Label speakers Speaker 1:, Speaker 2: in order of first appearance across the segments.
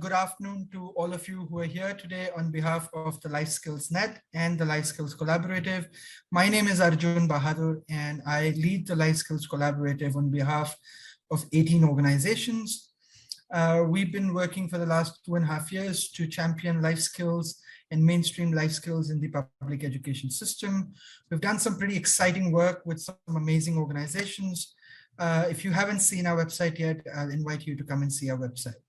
Speaker 1: good afternoon to all of you who are here today on behalf of the LifeSkillsNet and the Life Skills Collaborative. My name is Arjun Bahadur, and I lead the Life Skills Collaborative on behalf of 18 organizations. We've been working for the last 2.5 years to champion life skills and mainstream life skills in the public education system. We've done some pretty exciting work with some amazing organizations. If you haven't seen our website yet, I'll invite you to come and see our website.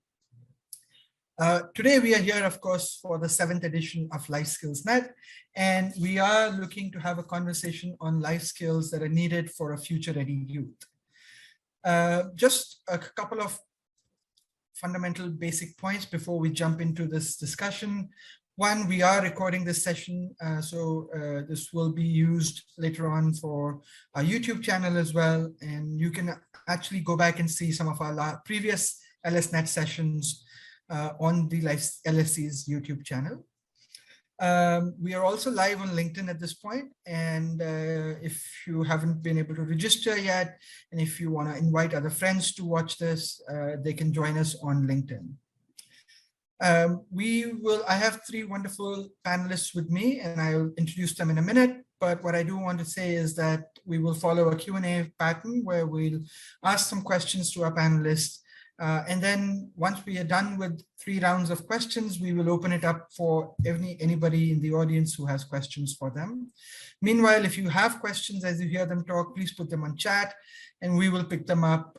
Speaker 1: Today we are here, of course, for the 7th edition of LifeSkillsNet, and we are looking to have a conversation on life skills that are needed for a future-ready youth. Just a couple of fundamental basic points before we jump into this discussion. One, we are recording this session, so this will be used later on for our YouTube channel as well. And you can actually go back and see some of our previous LSNet sessions on the LSC's YouTube channel. We are also live on LinkedIn at this point. And if you haven't been able to register yet, and if you want to invite other friends to watch this, they can join us on LinkedIn. I have 3 wonderful panelists with me, and I'll introduce them in a minute. But what I do want to say is that we will follow a Q&A pattern where we'll ask some questions to our panelists. And then once we are done with 3 rounds of questions, we will open it up for anybody in the audience who has questions for them. Meanwhile, if you have questions as you hear them talk, please put them on chat, and we will pick them up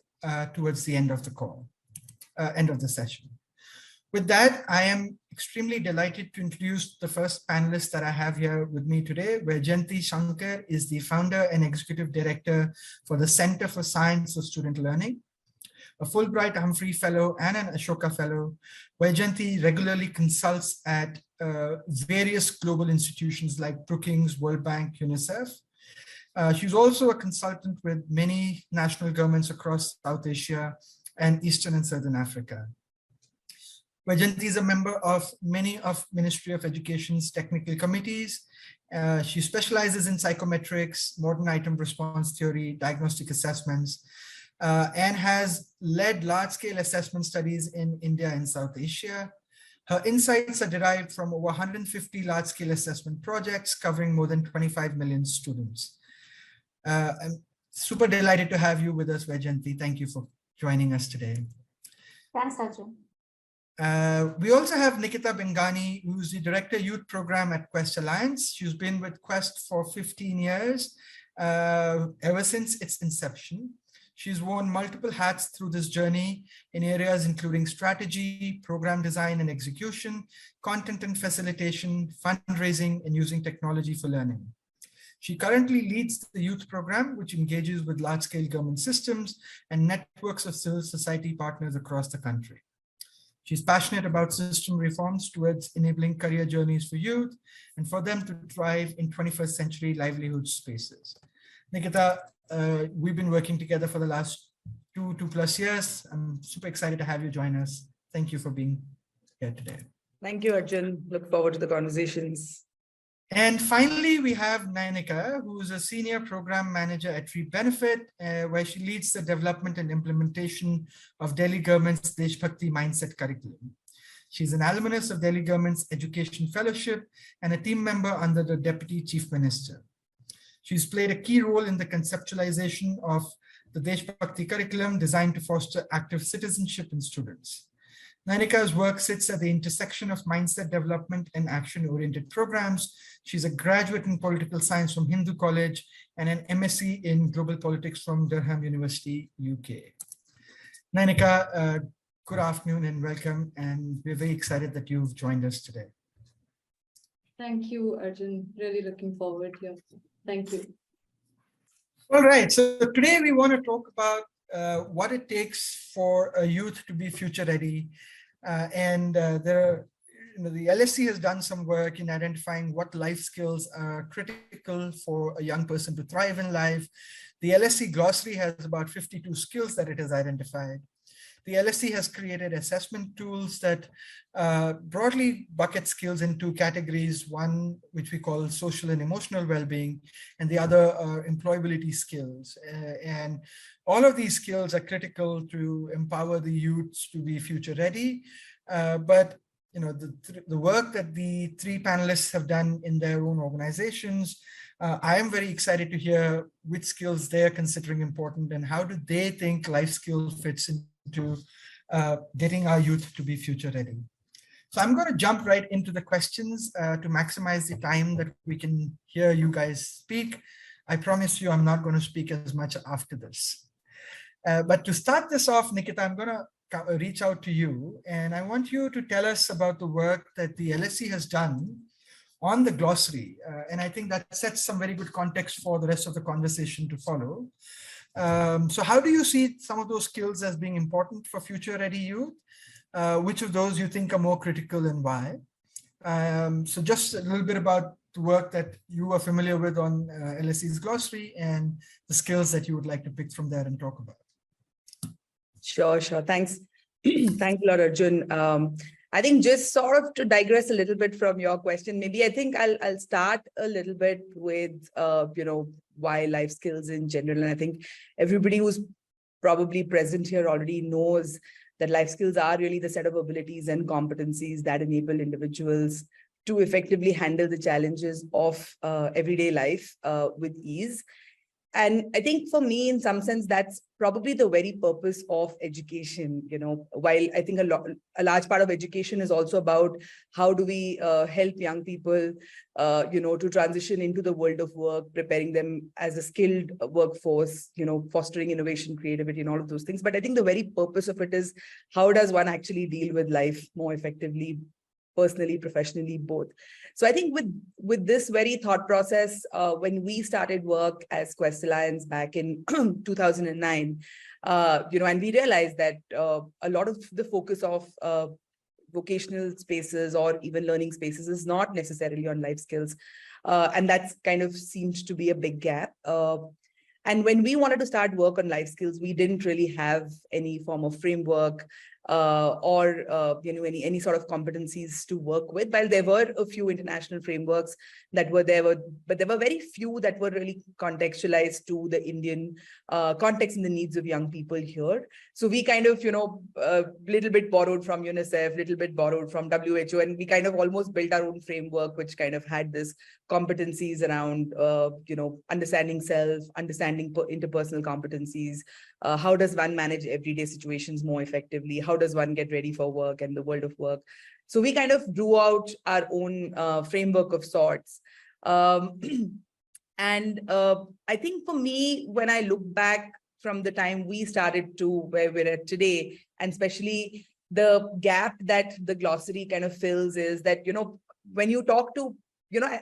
Speaker 1: towards the end of the call, end of the session. With that, I am extremely delighted to introduce the first panelist that I have here with me today, where Vaijayanti Shankar is the founder and executive director for the Center for Science of Student Learning, a Fulbright Humphrey Fellow and an Ashoka Fellow. Vaijayanti regularly consults at various global institutions like Brookings, World Bank, UNICEF. She's also a consultant with many national governments across South Asia and Eastern and Southern Africa. Vaijayanti is a member of many of Ministry of Education's technical committees. She specializes in psychometrics, modern item response theory, diagnostic assessments, and has led large-scale assessment studies in India and South Asia. Her insights are derived from over 150 large-scale assessment projects covering more than 25 million students. I'm super delighted to have you with us, Vaijayanti. Thank you for joining us today.
Speaker 2: Thanks, Arjun.
Speaker 1: We also have Nikita Bengani, who's the Director Youth Program at Quest Alliance. She's been with Quest for 15 years, ever since its inception. She's worn multiple hats through this journey in areas including strategy, program design and execution, content and facilitation, fundraising, and using technology for learning. She currently leads the youth program, which engages with large-scale government systems and networks of civil society partners across the country. She's passionate about system reforms towards enabling career journeys for youth and for them to thrive in 21st century livelihood spaces. Nikita, we've been working together for the last two plus years. I'm super excited to have you join us. Thank you for being here today.
Speaker 3: Thank you, Arjun. Look forward to the conversations.
Speaker 1: And finally, we have Nayanika, who is a senior program manager at Free Benefit, where she leads the development and implementation of Delhi government's Deshbhakti Mindset curriculum. She's an alumnus of Delhi government's Education Fellowship and a team member under the Deputy Chief Minister. She's played a key role in the conceptualization of the Deshbhakti curriculum designed to foster active citizenship in students. Nayanika's work sits at the intersection of mindset development and action-oriented programs. She's a graduate in political science from Hindu College and an MSc in global politics from Durham University, UK. Nayanika, good afternoon and welcome. And we're very excited that you've joined us today.
Speaker 2: Thank you, Arjun. Really looking forward here. Thank you.
Speaker 1: All right. So today we want to talk about what it takes for a youth to be future ready. The LSC has done some work in identifying what life skills are critical for a young person to thrive in life. The LSC glossary has about 52 skills that it has identified. The LSC has created assessment tools that broadly bucket skills in 2 categories, one which we call social and emotional well-being, and the other are employability skills. And all of these skills are critical to empower the youths to be future ready. But the work that the three panelists have done in their own organizations, I am very excited to hear which skills they're considering important and how do they think life skill fits into getting our youth to be future ready. So I'm going to jump right into the questions to maximize the time that we can hear you guys speak. I promise you I'm not going to speak as much after this. But to start this off, Nikita, I'm going to reach out to you, and I want you to tell us about the work that the LSE has done on the glossary. And I think that sets some very good context for the rest of the conversation to follow. So how do you see some of those skills as being important for future ready youth? Which of those you think are more critical and why? So just a little bit about the work that you are familiar with on LSE's glossary and the skills that you would like to pick from there and talk about.
Speaker 3: Sure. Thanks. Thanks a lot, Arjun. I think just sort of to digress a little bit from your question, maybe I think I'll start a little bit with, why life skills in general. And I think everybody who's probably present here already knows that life skills are really the set of abilities and competencies that enable individuals to effectively handle the challenges of everyday life with ease. And I think for me, in some sense, that's probably the very purpose of education. While I think a large part of education is also about how do we help young people, to transition into the world of work, preparing them as a skilled workforce, fostering innovation, creativity, and all of those things. But I think the very purpose of it is how does one actually deal with life more effectively, personally, professionally, both. So I think with this very thought process, when we started work as Quest Alliance back in 2009, and we realized that a lot of the focus of vocational spaces or even learning spaces is not necessarily on life skills. And that's kind of seemed to be a big gap. And when we wanted to start work on life skills, we didn't really have any form of framework or any sort of competencies to work with. While there were a few international frameworks that were there, but there were very few that were really contextualized to the Indian context and the needs of young people here. So we kind of, little bit borrowed from UNICEF, little bit borrowed from WHO, and we kind of almost built our own framework, which kind of had this competencies around, understanding self, understanding interpersonal competencies. How does one manage everyday situations more effectively? How does one get ready for work and the world of work? So we kind of drew out our own framework of sorts. And I think for me, when I look back from the time we started to where we're at today, and especially the gap that the glossary kind of fills is that, when you talk to,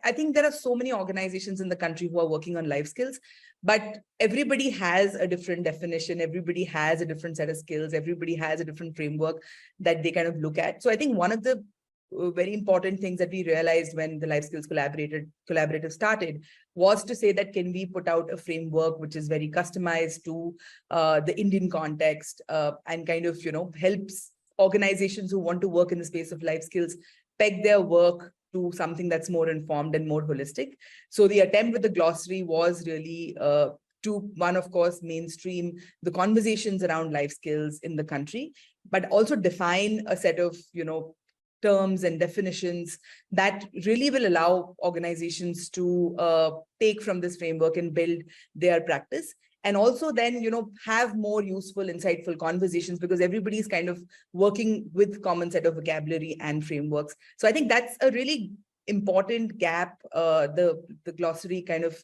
Speaker 3: I think there are so many organizations in the country who are working on life skills, but everybody has a different definition. Everybody has a different set of skills. Everybody has a different framework that they kind of look at. So I think one of the very important things that we realized when the Life Skills Collaborative started was to say that can we put out a framework which is very customized to the Indian context and kind of, helps organizations who want to work in the space of life skills peg their work to something that's more informed and more holistic. So the attempt with the glossary was really to, one, of course, mainstream the conversations around life skills in the country, but also define a set of, terms and definitions that really will allow organizations to take from this framework and build their practice. And also then, have more useful, insightful conversations because everybody's kind of working with common set of vocabulary and frameworks. So I think that's a really important gap the glossary kind of,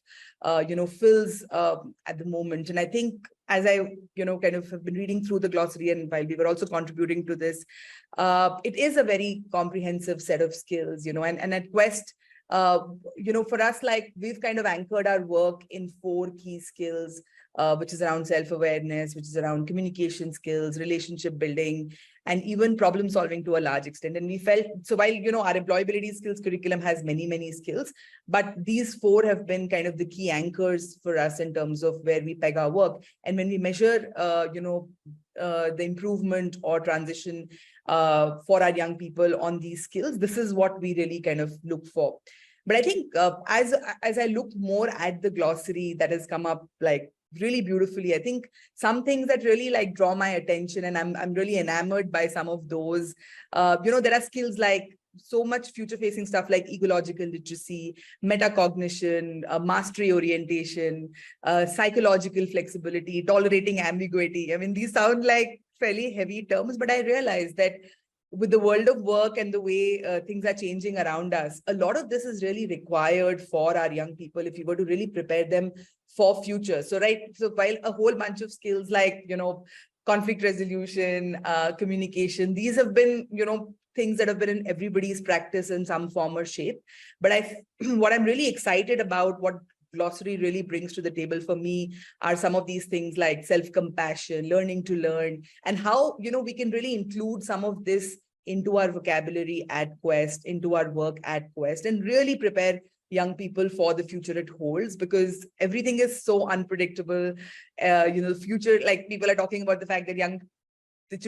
Speaker 3: fills at the moment. And I think as I, kind of have been reading through the glossary and while we were also contributing to this, it is a very comprehensive set of skills, and at Quest, for us, like we've kind of anchored our work in 4 key skills, which is around self-awareness, which is around communication skills, relationship building, and even problem solving to a large extent. And we felt, so while, our employability skills curriculum has many, many skills, but these 4 have been kind of the key anchors for us in terms of where we peg our work. And when we measure, the improvement or transition for our young people on these skills, this is what we really kind of look for. But I think as I look more at the glossary that has come up like really beautifully. I think some things that really like draw my attention, and I'm really enamored by some of those. There are skills like so much future-facing stuff like ecological literacy, metacognition, mastery orientation, psychological flexibility, tolerating ambiguity. I mean, these sound like fairly heavy terms, but I realize that with the world of work and the way things are changing around us, a lot of this is really required for our young people if you were to really prepare them for future. So, right. So while a whole bunch of skills like, conflict resolution, communication, these have been, things that have been in everybody's practice in some form or shape. But what I'm really excited about, what glossary really brings to the table for me are some of these things like self-compassion, learning to learn, and how, we can really include some of this into our vocabulary at Quest, into our work at Quest, and really prepare young people for the future it holds, because everything is so unpredictable. The future, like people are talking about the fact that the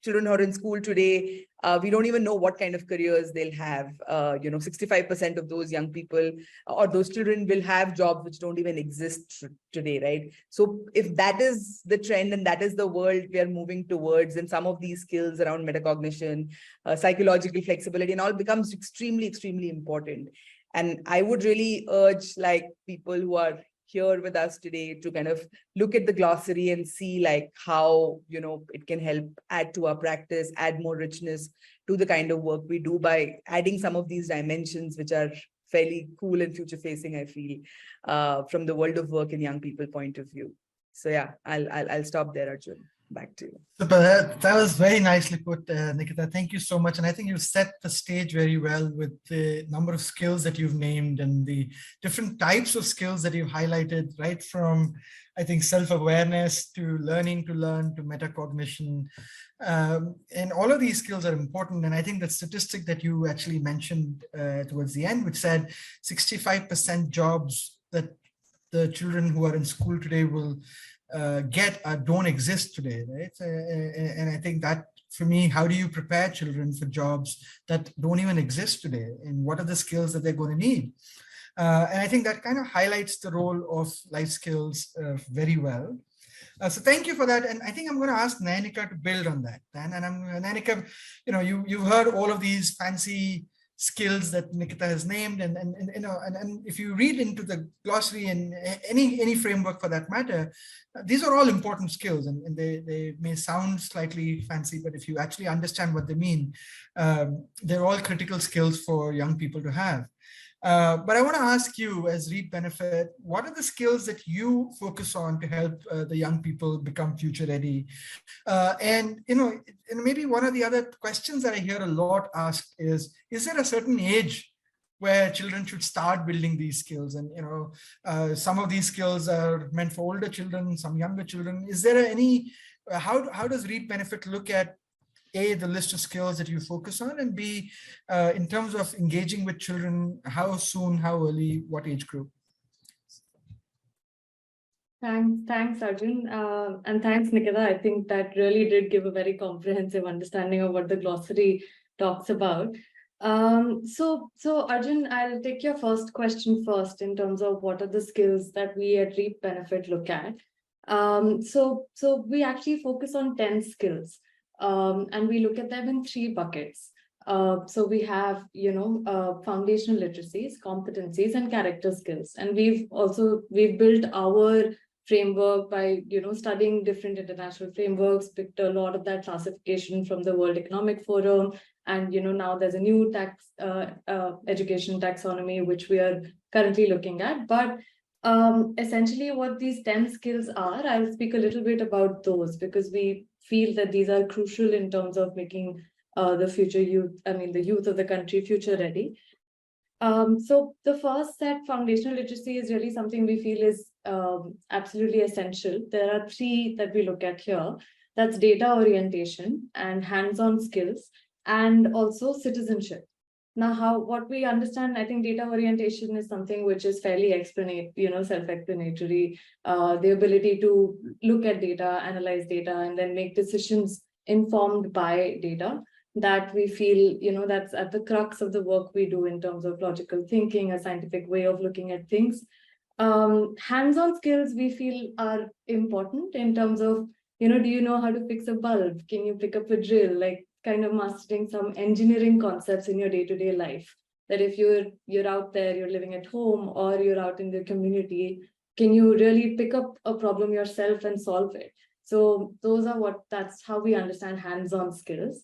Speaker 3: children who are in school today, we don't even know what kind of careers they'll have. 65% of those young people or those children will have jobs which don't even exist today, right? So if that is the trend and that is the world we are moving towards, then some of these skills around metacognition, psychological flexibility and all becomes extremely, extremely important. And I would really urge like people who are here with us today to kind of look at the glossary and see like how, it can help add to our practice, add more richness to the kind of work we do by adding some of these dimensions, which are fairly cool and future facing, I feel, from the world of work and young people point of view. So yeah, I'll stop there, Arjun. Back to you.
Speaker 1: Super. That was very nicely put, Nikita. Thank you so much. And I think you've set the stage very well with the number of skills that you've named and the different types of skills that you've highlighted, right from, I think, self-awareness to learning to learn to metacognition. And all of these skills are important. And I think the statistic that you actually mentioned towards the end, which said 65% jobs that the children who are in school today will don't exist today, right? And I think that for me, how do you prepare children for jobs that don't even exist today? And what are the skills that they're going to need? And I think that kind of highlights the role of life skills very well. So thank you for that. And I think I'm going to ask Nayanika to build on that. And Nayanika, you've heard all of these fancy skills that Nikita has named, and if you read into the glossary and any framework for that matter, these are all important skills, and they may sound slightly fancy, but if you actually understand what they mean, they're all critical skills for young people to have. But I want to ask you, as Reap Benefit, what are the skills that you focus on to help the young people become future ready? And maybe one of the other questions that I hear a lot asked is there a certain age where children should start building these skills? And some of these skills are meant for older children, some younger children. Is there any? How does Reap Benefit look at A, the list of skills that you focus on, and B, in terms of engaging with children, how soon, how early, what age group?
Speaker 2: Thanks, Arjun. And thanks, Nikita. I think that really did give a very comprehensive understanding of what the glossary talks about. So Arjun, I'll take your first question first in terms of what are the skills that we at Reap Benefit look at. So we actually focus on 10 skills. And we look at them in 3 buckets. So we have, foundational literacies, competencies, and character skills. And we've built our framework by, studying different international frameworks, picked a lot of that classification from the World Economic Forum. And, now there's a new education taxonomy, which we are currently looking at. But essentially what these 10 skills are, I'll speak a little bit about those because we feel that these are crucial in terms of making the youth of the country future ready. So the first set, foundational literacy, is really something we feel is absolutely essential. There are 3 that we look at here. That's data orientation and hands-on skills, and also citizenship. Now, what we understand, I think data orientation is something which is fairly self-explanatory. The ability to look at data, analyze data, and then make decisions informed by data, that we feel, that's at the crux of the work we do in terms of logical thinking, a scientific way of looking at things. Hands-on skills we feel are important in terms of, do you know how to fix a bulb? Can you pick up a drill? Like kind of mastering some engineering concepts in your day-to-day life. That if you're out there, you're living at home or you're out in the community, can you really pick up a problem yourself and solve it? So that's how we understand hands-on skills.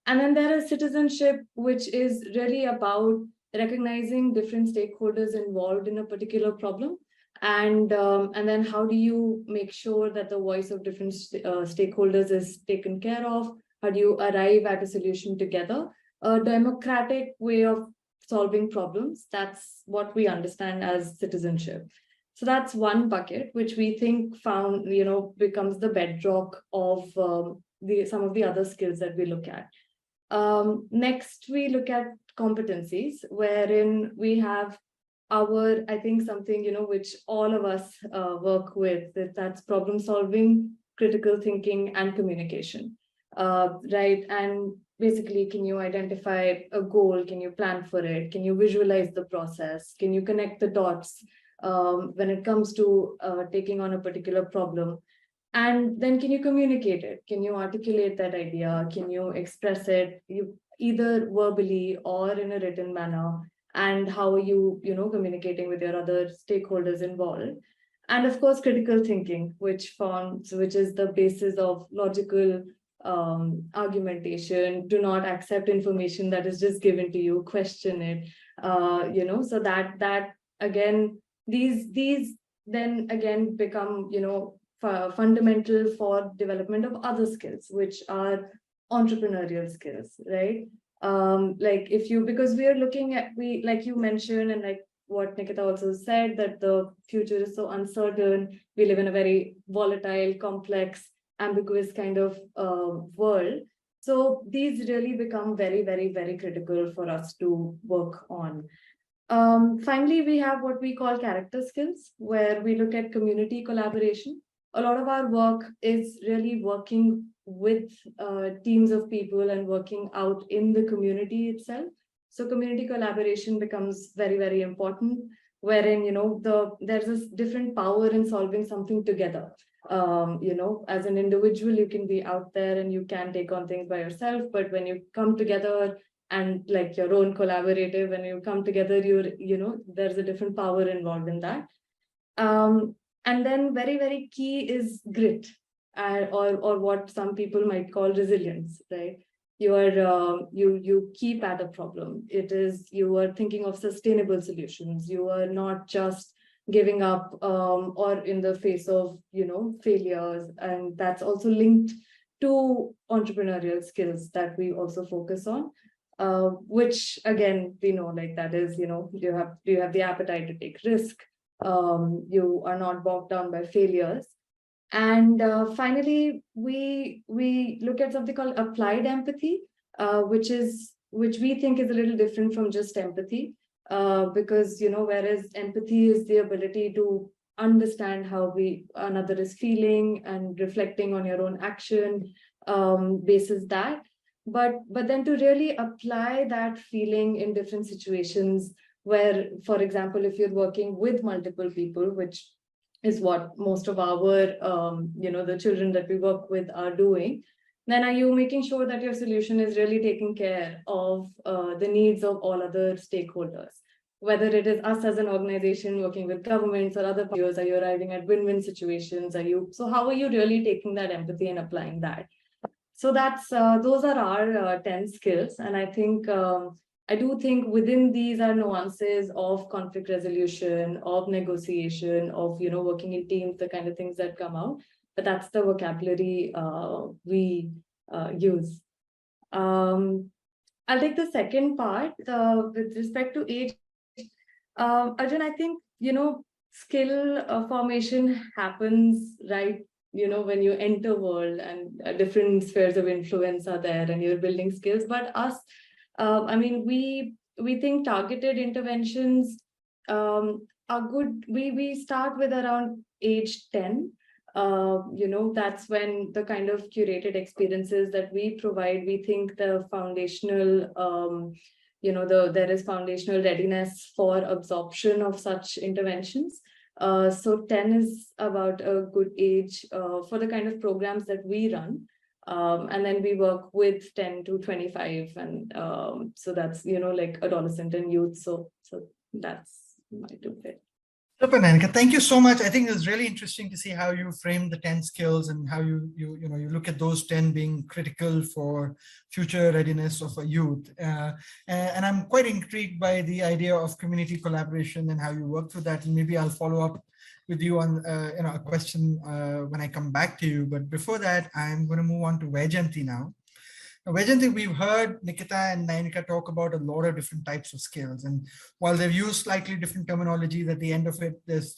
Speaker 2: And then there is citizenship, which is really about recognizing different stakeholders involved in a particular problem. And then how do you make sure that the voice of different stakeholders is taken care of? How do you arrive at a solution together? A democratic way of solving problems. That's what we understand as citizenship. So that's one bucket, which we think becomes the bedrock of some of the other skills that we look at. Next, we look at competencies, wherein we have I think something, which all of us work with, that's problem solving, critical thinking, and communication, right? And basically, can you identify a goal? Can you plan for it? Can you visualize the process? Can you connect the dots when it comes to taking on a particular problem? And then can you communicate it? Can you articulate that idea? Can you express it either verbally or in a written manner? And how are you, communicating with your other stakeholders involved? And of course, critical thinking, which is the basis of logical argumentation. Do not accept information that is just given to you. Question it. So that again, these then again become, fundamental for development of other skills, which are entrepreneurial skills, right? Because we are looking at, like you mentioned, and like what Nikita also said, that the future is so uncertain. We live in a very volatile, complex, ambiguous kind of world. So these really become very, very, very critical for us to work on. Finally, we have what we call character skills, where we look at community collaboration. A lot of our work is really working with teams of people and working out in the community itself. So community collaboration becomes very, very important, wherein, there's this different power in solving something together. As an individual, you can be out there and you can take on things by yourself, but when you come together and like your own collaborative, when you come together, there's a different power involved in that. And then very, very key is grit, or what some people might call resilience, right? You keep at a problem. You are thinking of sustainable solutions. You are not just giving up or in the face of, failures. And that's also linked to entrepreneurial skills that we also focus on. Which again, we know, like that is, you have the appetite to take risk. You are not bogged down by failures. And finally, we look at something called applied empathy, which we think is a little different from just empathy, because, whereas empathy is the ability to understand how another is feeling and reflecting on your own action, basis that. But then to really apply that feeling in different situations, where, for example, if you're working with multiple people, which is what most of our, the children that we work with are doing, then are you making sure that your solution is really taking care of the needs of all other stakeholders? Whether it is us as an organization working with governments or other peers, are you arriving at win-win situations? So how are you really taking that empathy and applying that? So those are our 10 skills. And I think, I do think within these are nuances of conflict resolution, of negotiation, of, working in teams, the kind of things that come out. But that's the vocabulary we use. I'll take the second part with respect to age. Arjun, I think, skill formation happens, right? When you enter world and different spheres of influence are there and you're building skills. But we think targeted interventions are good. We start with around age 10. That's when the kind of curated experiences that we provide, we think the foundational, there is foundational readiness for absorption of such interventions. So 10 is about a good age for the kind of programs that we run. And then we work with 10 to 25. And so that's, like adolescent and youth. So that's my 2 bit.
Speaker 1: Super, Nanika. Thank you so much. I think it's really interesting to see how you frame the 10 skills and how you look at those 10 being critical for future readiness of a youth. And I'm quite intrigued by the idea of community collaboration and how you work through that. And maybe I'll follow up with you on a question when I come back to you. But before that, I'm going to move on to Vaijayanti now. Vaijayanti, we've heard Nikita and Nayanika talk about a lot of different types of skills. And while they've used slightly different terminologies, at the end of it, there's,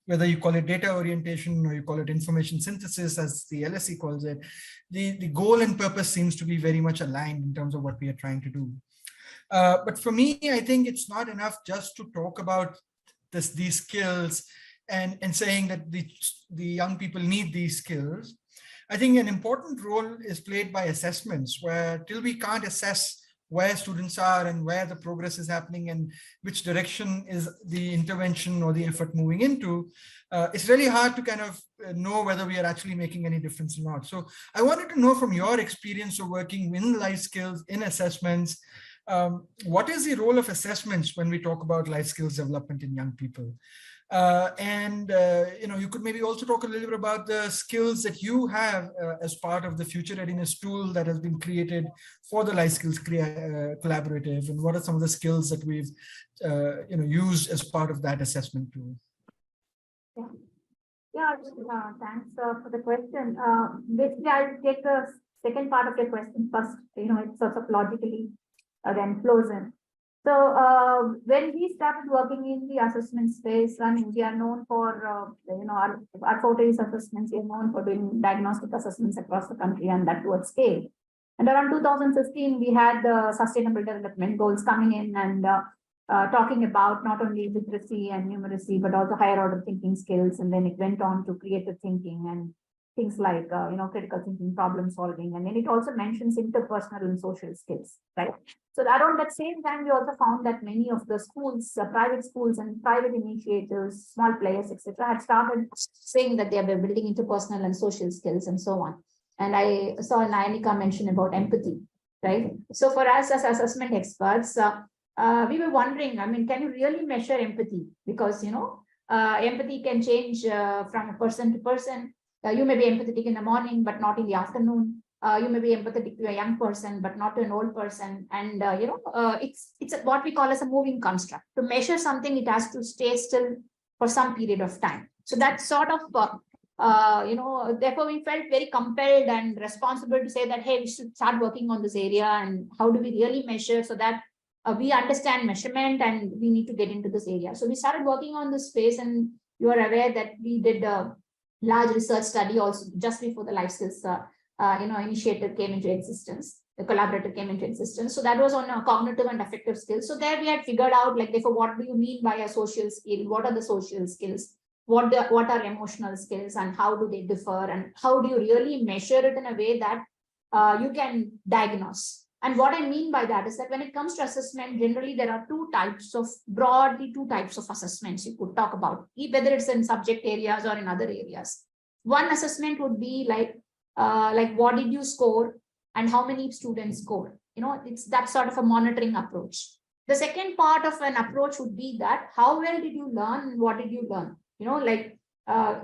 Speaker 1: whether you call it data orientation or you call it information synthesis, as the LSE calls it, the goal and purpose seems to be very much aligned in terms of what we are trying to do. But for me, I think it's not enough just to talk about these skills and saying that the young people need these skills. I think an important role is played by assessments, where till we can't assess where students are and where the progress is happening and which direction is the intervention or the effort moving into, it's really hard to kind of know whether we are actually making any difference or not. So I wanted to know from your experience of working in life skills, in assessments, what is the role of assessments when we talk about life skills development in young people? You could maybe also talk a little bit about the skills that you have as part of the future readiness tool that has been created for the Life Skills Collaborative, and what are some of the skills that we've used as part of that assessment tool?
Speaker 4: Thanks for the question. Basically, I'll take the second part of your question first. It sort of logically then flows in. So when we started working in the assessment space, I mean, we are known for, our forte is assessments. We are known for doing diagnostic assessments across the country, and that to a scale. And around 2015, we had the Sustainable Development Goals coming in and talking about not only literacy and numeracy, but also higher order thinking skills. And then it went on to creative thinking and things like, critical thinking, problem solving. And then it also mentions interpersonal and social skills, right? So around that same time, we also found that many of the schools, private schools and private initiators, small players, etc., had started saying that they were building interpersonal and social skills and so on. And I saw Nayanika mention about empathy, right? So for us as assessment experts, we were wondering, I mean, can you really measure empathy? Because, empathy can change from a person to person. You may be empathetic in the morning, but not in the afternoon. You may be empathetic to a young person, but not to an old person. And, it's what we call as a moving construct. To measure something, it has to stay still for some period of time. So that's sort of, therefore we felt very compelled and responsible to say that, hey, we should start working on this area. And how do we really measure so that we understand measurement and we need to get into this area. So we started working on this space, and you are aware that we did a large research study also just before the life skills initiative came into existence, the collaborative came into existence. So that was on cognitive and affective skills. So there we had figured out, like, therefore, what do you mean by a social skill? What are the social skills? What are emotional skills, and how do they differ? And how do you really measure it in a way that you can diagnose? And what I mean by that is that when it comes to assessment, generally there are broadly two types of assessments you could talk about, whether it's in subject areas or in other areas. One assessment would be like what did you score and how many students scored? It's that sort of a monitoring approach. The second part of an approach would be that how well did you learn and what did you learn?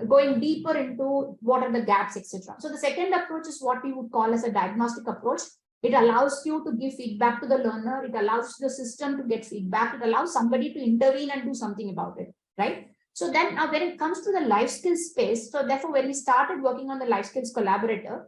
Speaker 4: Going deeper into what are the gaps, etc. So the second approach is what we would call as a diagnostic approach. It allows you to give feedback to the learner. It allows the system to get feedback. It allows somebody to intervene and do something about it, right? So then when it comes to the life skills space, so therefore, when we started working on the Life Skills Collaborator,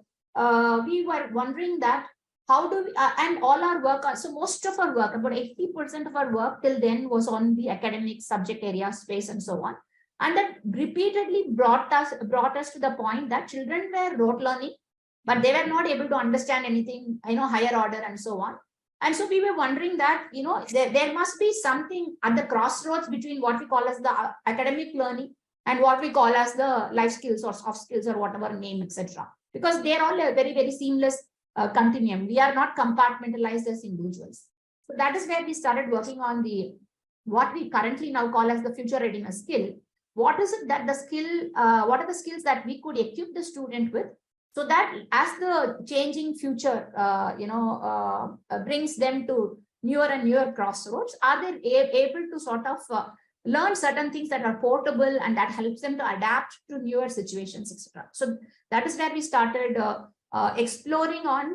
Speaker 4: we were wondering that how do we, and all our work, so most of our work, about 80% of our work till then was on the academic subject area space and so on. And that repeatedly brought us to the point that children were rote learning, but they were not able to understand anything, higher order and so on. And so we were wondering that, there must be something at the crossroads between what we call as the academic learning and what we call as the life skills or soft skills or whatever name, etc. Because they're all a very, very seamless continuum. We are not compartmentalized as individuals. So that is where we started working on what we currently now call as the future readiness skill. what is it that the skill, what are the skills that we could equip the student with, so that as the changing future, brings them to newer and newer crossroads, are they able to sort of learn certain things that are portable and that helps them to adapt to newer situations, etc. So that is where we started exploring on,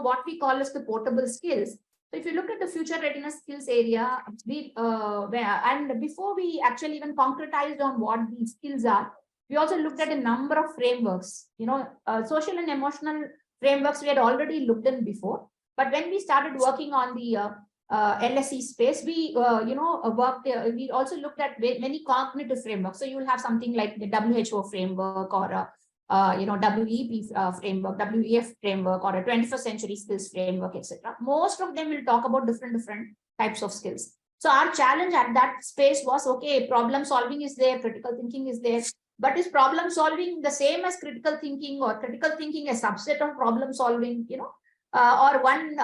Speaker 4: what we call as the portable skills. So if you look at the future readiness skills area, and before we actually even concretized on what these skills are, we also looked at a number of frameworks, social and emotional frameworks we had already looked in before. But when we started working on the LSE space, we, we also looked at many cognitive frameworks. So you will have something like the WHO framework or WEP framework, WEF framework, or a 21st century skills framework, etc. Most of them will talk about different types of skills. So our challenge at that space was, okay, problem solving is there, critical thinking is there, but is problem solving the same as critical thinking, or critical thinking a subset of problem solving, or one,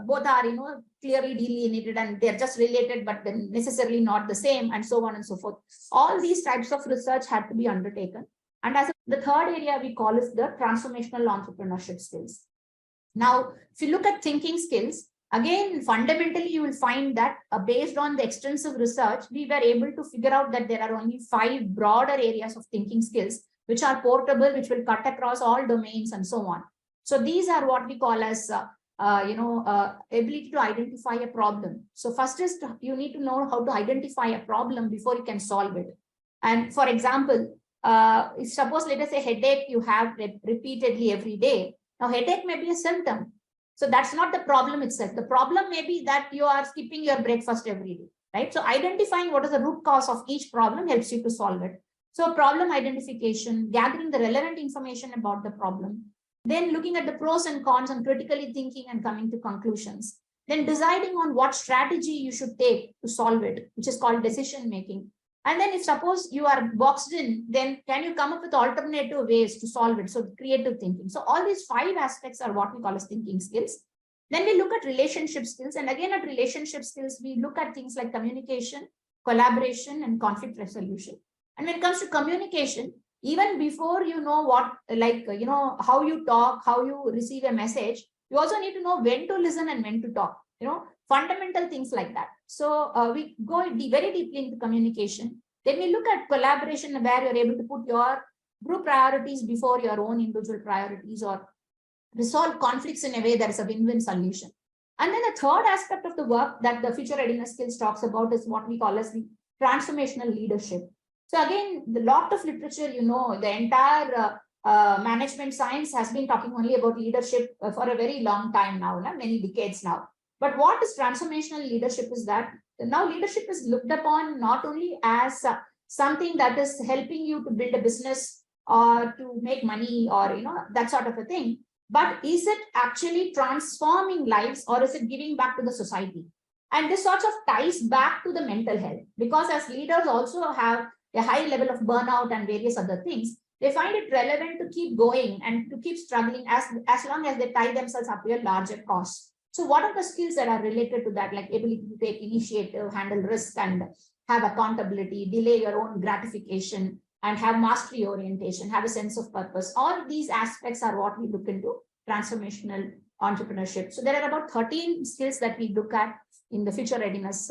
Speaker 4: both are, clearly delineated and they're just related, but then necessarily not the same, and so on and so forth. All these types of research had to be undertaken. And as the third area we call is the transformational entrepreneurship skills. Now, if you look at thinking skills, again, fundamentally, you will find that based on the extensive research, we were able to figure out that there are only 5 broader areas of thinking skills, which are portable, which will cut across all domains and so on. So these are what we call as, ability to identify a problem. So first is you need to know how to identify a problem before you can solve it. And for example, suppose let us say headache you have repeatedly every day. Now headache may be a symptom. So that's not the problem itself. The problem may be that you are skipping your breakfast every day, right? So identifying what is the root cause of each problem helps you to solve it. So problem identification, gathering the relevant information about the problem, then looking at the pros and cons and critically thinking and coming to conclusions, then deciding on what strategy you should take to solve it, which is called decision making. And then if suppose you are boxed in, then can you come up with alternative ways to solve it? So creative thinking. So all these 5 aspects are what we call as thinking skills. Then we look at relationship skills. And again, at relationship skills, we look at things like communication, collaboration, and conflict resolution. And when it comes to communication, even before you know what, like, how you talk, how you receive a message, you also need to know when to listen and when to talk, fundamental things like that. So we go very deeply into communication. Then we look at collaboration, where you're able to put your group priorities before your own individual priorities, or resolve conflicts in a way that is a win-win solution. And then the third aspect of the work that the future readiness skills talks about is what we call as the transformational leadership. So again, the lot of literature, the entire management science has been talking only about leadership for a very long time now, many decades now. But what is transformational leadership is that now leadership is looked upon not only as something that is helping you to build a business or to make money or, that sort of a thing, but is it actually transforming lives, or is it giving back to the society? And this sort of ties back to the mental health, because as leaders also have a high level of burnout and various other things, they find it relevant to keep going and to keep struggling as long as they tie themselves up to a larger cause. So what are the skills that are related to that, like ability to take initiative, handle risk, and have accountability, delay your own gratification, and have mastery orientation, have a sense of purpose? All these aspects are what we look into transformational entrepreneurship. So there are about 13 skills that we look at in the future readiness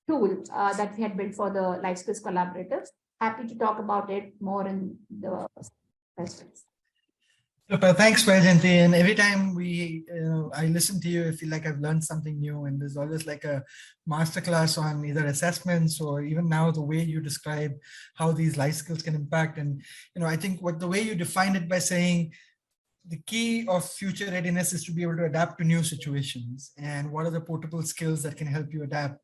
Speaker 4: tool that we had built for the Life Skills Collaborative. Happy to talk about it more in the questions.
Speaker 1: Super, thanks, Vaijayanti. And every time I listen to you, I feel like I've learned something new, and there's always like a masterclass on either assessments or even now the way you describe how these life skills can impact. And, I think the way you defined it by saying the key of future readiness is to be able to adapt to new situations, and what are the portable skills that can help you adapt.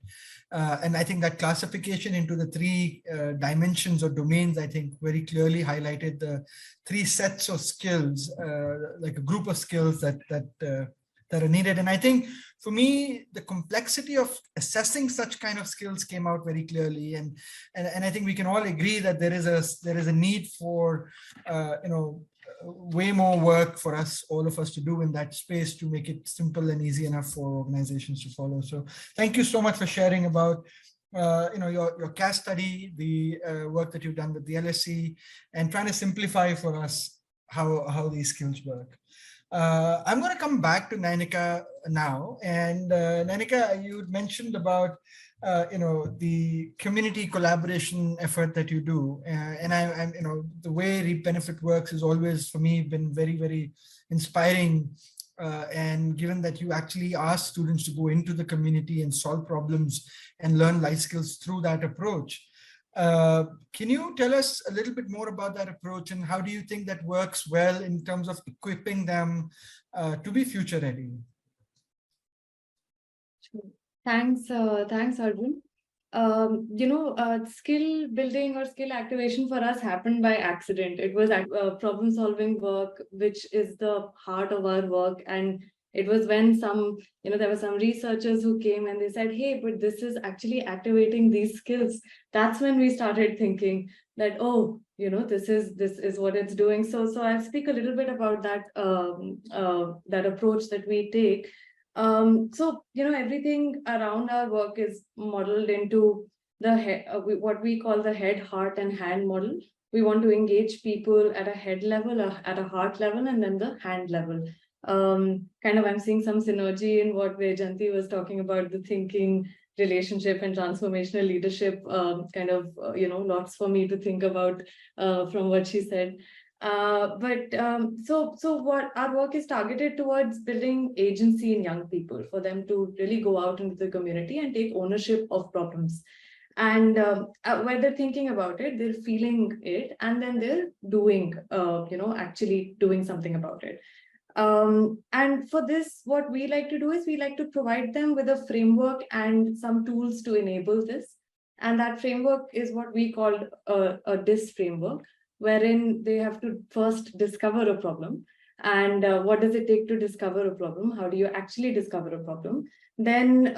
Speaker 1: And I think that classification into the 3 dimensions or domains, I think very clearly highlighted the 3 sets of skills, like a group of skills that are needed. And I think for me, the complexity of assessing such kind of skills came out very clearly. And I think we can all agree that there is a need for, way more work for all of us to do in that space to make it simple and easy enough for organizations to follow. So thank you so much for sharing about your case study, the work that you've done with the LSE, and trying to simplify for us how these skills work. I'm going to come back to Nainika now. And Nainika, you mentioned about the community collaboration effort that you do, and I'm the way Reap Benefit works has always for me been very, very inspiring. And given that you actually ask students to go into the community and solve problems and learn life skills through that approach. Can you tell us a little bit more about that approach, and how do you think that works well in terms of equipping them to be future ready?
Speaker 2: Thanks, Arjun. Skill building or skill activation for us happened by accident. It was problem solving work, which is the heart of our work. And it was when there were some researchers who came and they said, hey, but this is actually activating these skills. That's when we started thinking that, oh, this is what it's doing. So I'll speak a little bit about that, that approach that we take. Everything around our work is modeled into the what we call the head, heart, and hand model. We want to engage people at a head level, at a heart level, and then the hand level. I'm seeing some synergy in what Vejanti was talking about, the thinking, relationship, and transformational leadership. Lots for me to think about from what she said. So what our work is targeted towards building agency in young people, for them to really go out into the community and take ownership of problems. And when they're thinking about it, they're feeling it, and then they're doing, actually doing something about it. And for this, what we like to do is we like to provide them with a framework and some tools to enable this. And that framework is what we call a DIS framework, wherein they have to first discover a problem. And what does it take to discover a problem? How do you actually discover a problem? Then,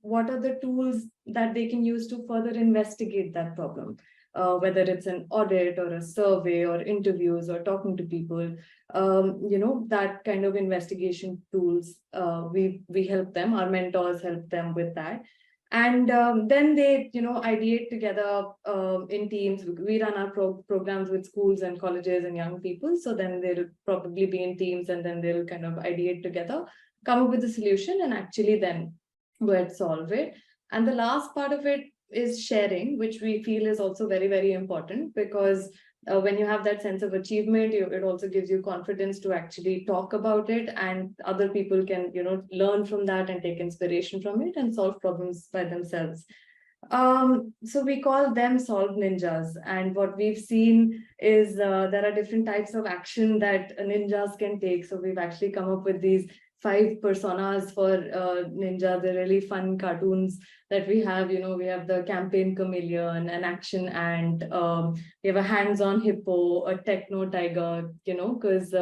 Speaker 2: what are the tools that they can use to further investigate that problem? Whether it's an audit or a survey or interviews or talking to people, that kind of investigation tools, we help them, our mentors help them with that. And then they, ideate together in teams. We run our programs with schools and colleges and young people. So then they'll probably be in teams, and then they'll kind of ideate together, come up with a solution, and actually then go ahead and solve it. And the last part of it is sharing, which we feel is also very, very important, because when you have that sense of achievement, it also gives you confidence to actually talk about it, and other people can, learn from that and take inspiration from it and solve problems by themselves. So we call them solve ninjas. And what we've seen is there are different types of action that ninjas can take. So we've actually come up with these 5 personas for ninja. They're really fun cartoons that we have. We have the campaign chameleon, an action ant, we have a hands-on hippo, a techno tiger, because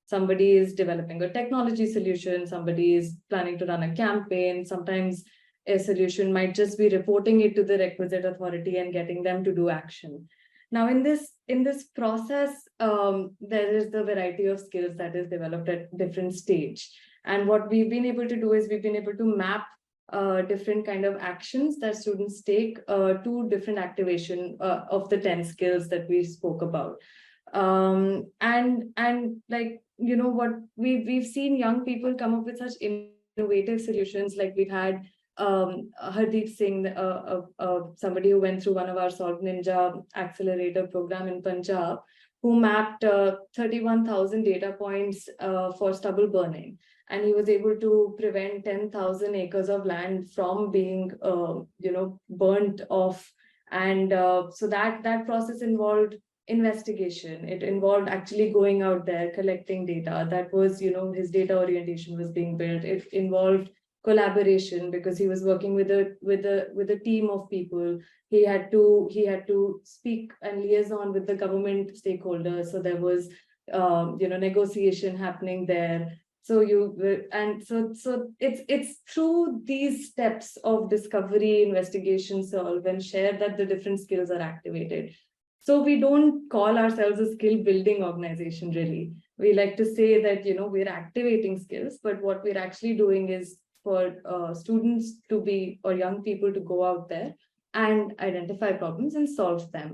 Speaker 2: somebody is developing a technology solution, somebody is planning to run a campaign. Sometimes a solution might just be reporting it to the requisite authority and getting them to do action. Now, in this process, there is the variety of skills that is developed at different stage. And what we've been able to do is we've been able to map different kind of actions that students take to different activation of the 10 skills that we spoke about. What we've seen young people come up with such innovative solutions. Like we've had Hardeep Singh, somebody who went through one of our Solve Ninja accelerator program in Punjab, who mapped 31,000 data points for stubble burning. And he was able to prevent 10,000 acres of land from being, burnt off. And so that process involved investigation. It involved actually going out there, collecting data. That was, his data orientation was being built. It involved collaboration, because he was working with a team of people. He had to speak and liaison with the government stakeholders. So there was negotiation happening there. So it's through these steps of discovery, investigation, solve, and share that the different skills are activated. So we don't call ourselves a skill building organization, really. We like to say that we're activating skills, but what we're actually doing is for students to be, or young people to go out there and identify problems and solve them.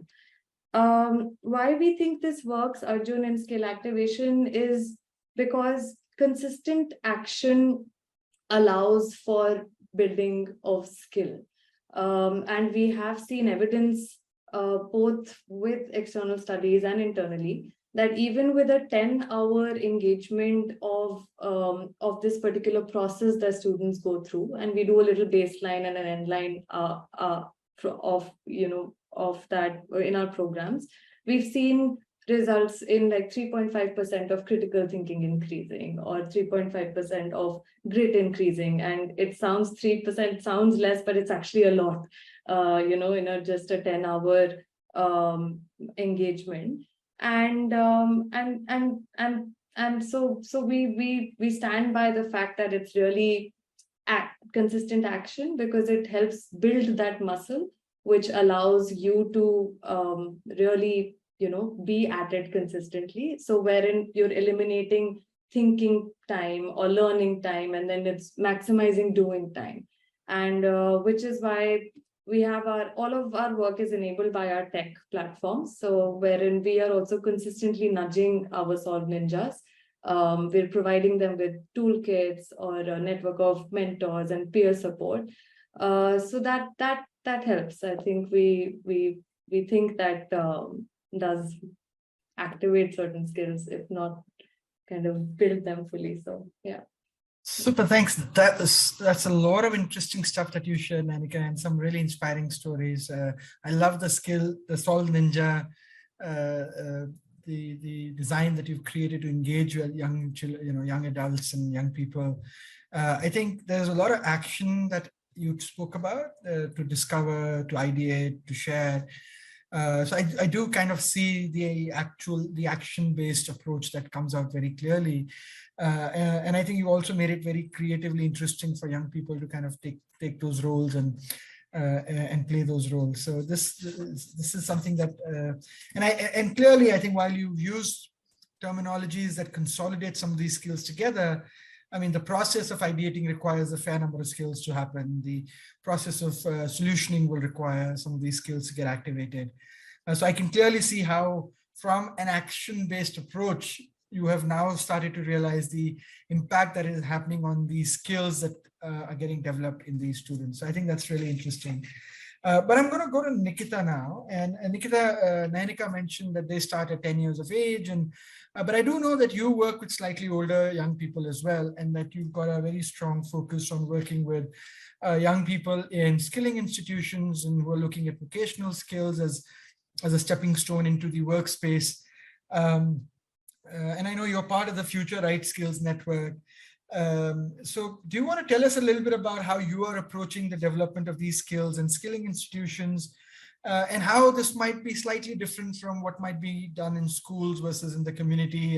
Speaker 2: Why we think this works, Arjun, in skill activation is because consistent action allows for building of skill. And we have seen evidence both with external studies and internally that even with a 10-hour engagement of this particular process that students go through, and we do a little baseline and an end line of that in our programs, we've seen results in like 3.5% of critical thinking increasing, or 3.5% of grit increasing. And it sounds 3% sounds less, but it's actually a lot, in just a 10-hour engagement. And so we stand by the fact that it's really consistent action, because it helps build that muscle, which allows you to really be at it consistently. So wherein you're eliminating thinking time or learning time, and then it's maximizing doing time. And which is why we have all of our work is enabled by our tech platforms. So wherein we are also consistently nudging our Solve Ninjas. We're providing them with toolkits or a network of mentors and peer support. So that helps. I think we think that does activate certain skills, if not kind of build them fully. So yeah.
Speaker 1: Super, thanks. That's a lot of interesting stuff that you shared, Nanika, and some really inspiring stories. I love the Solve Ninja, the design that you've created to engage with young children, young adults and young people. I think there's a lot of action that you spoke about, to discover, to ideate, to share. So I do kind of see the action-based approach that comes out very clearly. And I think you also made it very creatively interesting for young people to kind of take those roles and play those roles. So this is something that, and clearly I think while you've used terminologies that consolidate some of these skills together, I mean, the process of ideating requires a fair number of skills to happen. The process of solutioning will require some of these skills to get activated. So I can clearly see how from an action-based approach, you have now started to realize the impact that is happening on these skills that are getting developed in these students. So I think that's really interesting. But I'm going to go to Nikita now. And Nikita, Nanika mentioned that they start at 10 years of age. But I do know that you work with slightly older young people as well, and that you've got a very strong focus on working with young people in skilling institutions and who are looking at vocational skills as a stepping stone into the workspace. And I know you're part of the Future Right Skills Network. So do you want to tell us a little bit about how you are approaching the development of these skills in skilling institutions, and how this might be slightly different from what might be done in schools versus in the community,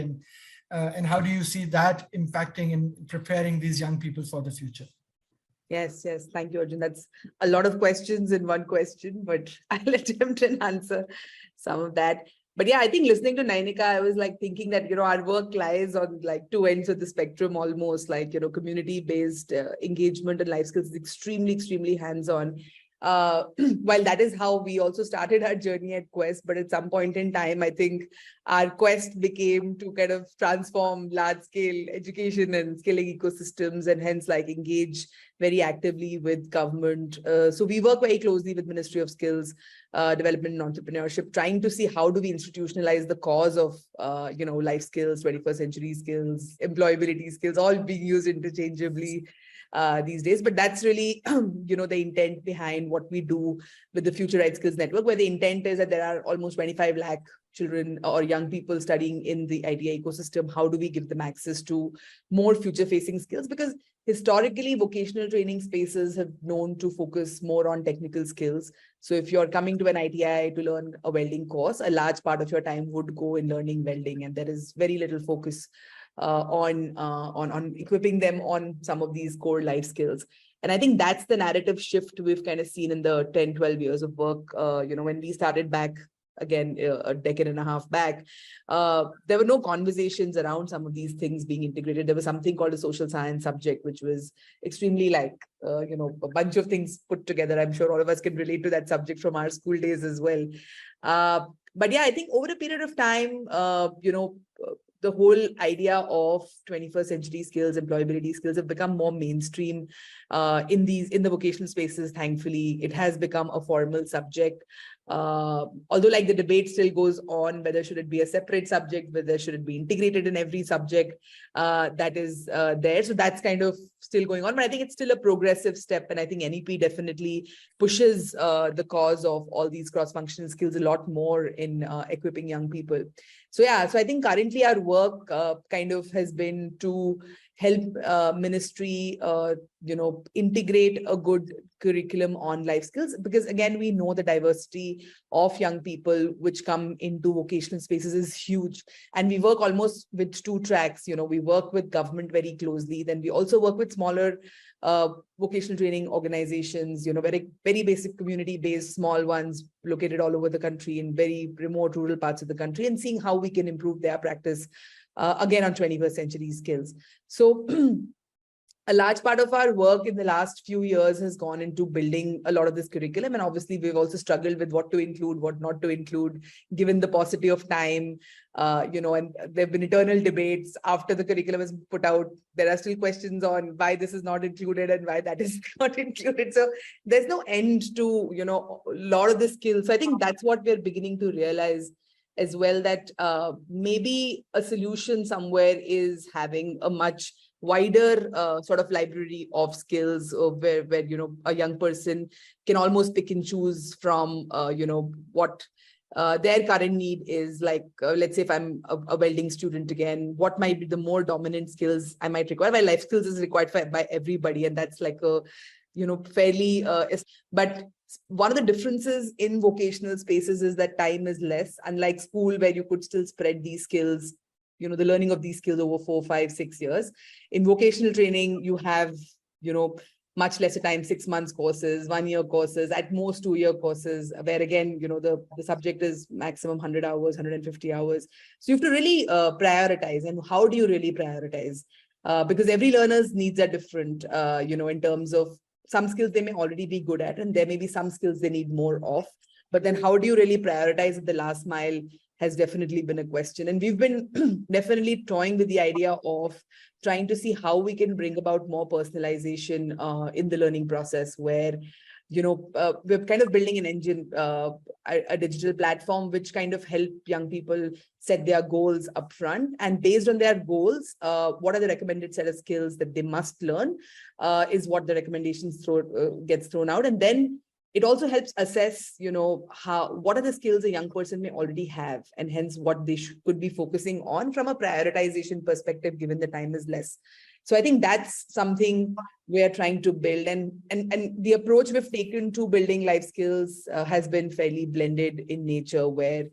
Speaker 1: and how do you see that impacting and preparing these young people for the future?
Speaker 3: Yes. Thank you, Arjun. That's a lot of questions in one question, but I'll attempt and answer some of that. But yeah, I think listening to Nanika, I was like thinking that, our work lies on like two ends of the spectrum almost, like, community-based engagement and life skills is extremely, extremely hands-on. While that is how we also started our journey at Quest, but at some point in time, I think our quest became to kind of transform large-scale education and skilling ecosystems, and hence like engage very actively with government. So we work very closely with Ministry of Skills Development and Entrepreneurship, trying to see how do we institutionalize the cause of, life skills, 21st century skills, employability skills, all being used interchangeably these days. But that's really, the intent behind what we do with the Future Right Skills Network, where the intent is that there are almost 25 lakh children or young people studying in the ITI ecosystem. How do we give them access to more future-facing skills? Because historically, vocational training spaces have known to focus more on technical skills. So if you're coming to an ITI to learn a welding course, a large part of your time would go in learning welding, and there is very little focus on equipping them on some of these core life skills. And I think that's the narrative shift we've kind of seen in the 10, 12 years of work. When we started back again, a decade and a half back, there were no conversations around some of these things being integrated. There was something called a social science subject, which was extremely like, a bunch of things put together. I'm sure all of us can relate to that subject from our school days as well. But yeah, I think over a period of time, the whole idea of 21st century skills, employability skills have become more mainstream in the vocational spaces. Thankfully, it has become a formal subject. Although like the debate still goes on, whether should it be a separate subject, whether should it be integrated in every subject that is there. So that's kind of still going on, but I think it's still a progressive step. And I think NEP definitely pushes the cause of all these cross-functional skills a lot more in equipping young people. So yeah, so I think currently our work kind of has been to help ministry, integrate a good curriculum on life skills, because again, we know the diversity of young people which come into vocational spaces is huge. And we work almost with two tracks. We work with government very closely. Then we also work with smaller vocational training organizations, very, very basic community-based small ones located all over the country in very remote rural parts of the country, and seeing how we can improve their practice again on 21st century skills. So a large part of our work in the last few years has gone into building a lot of this curriculum. And obviously, we've also struggled with what to include, what not to include, given the paucity of time, and there have been eternal debates after the curriculum is put out. There are still questions on why this is not included and why that is not included. So there's no end to, a lot of the skills. So I think that's what we're beginning to realize as well, that maybe a solution somewhere is having a much wider sort of library of skills where a young person can almost pick and choose from what their current need is. Like let's say if I'm a welding student again, what might be the more dominant skills I might require? While life skills is required by everybody, and that's like a fairly but one of the differences in vocational spaces is that time is less, unlike school where you could still spread these skills, the learning of these skills over 4, 5, 6 years. In vocational training, you have, much lesser time, 6 months courses, 1 year courses, at most 2 year courses, where again, the subject is maximum 100 hours, 150 hours. So you have to really prioritize. And how do you really prioritize? Because every learner's needs are different, in terms of some skills they may already be good at, and there may be some skills they need more of. But then how do you really prioritize at the last mile has definitely been a question. And we've been definitely toying with the idea of trying to see how we can bring about more personalization in the learning process, where, we're kind of building an engine, a digital platform, which kind of help young people set their goals upfront. And based on their goals, what are the recommended set of skills that they must learn is what the recommendations gets thrown out. And then it also helps assess, what are the skills a young person may already have, and hence what they could be focusing on from a prioritization perspective, given the time is less. So I think that's something we are trying to build. And the approach we've taken to building life skills has been fairly blended in nature, where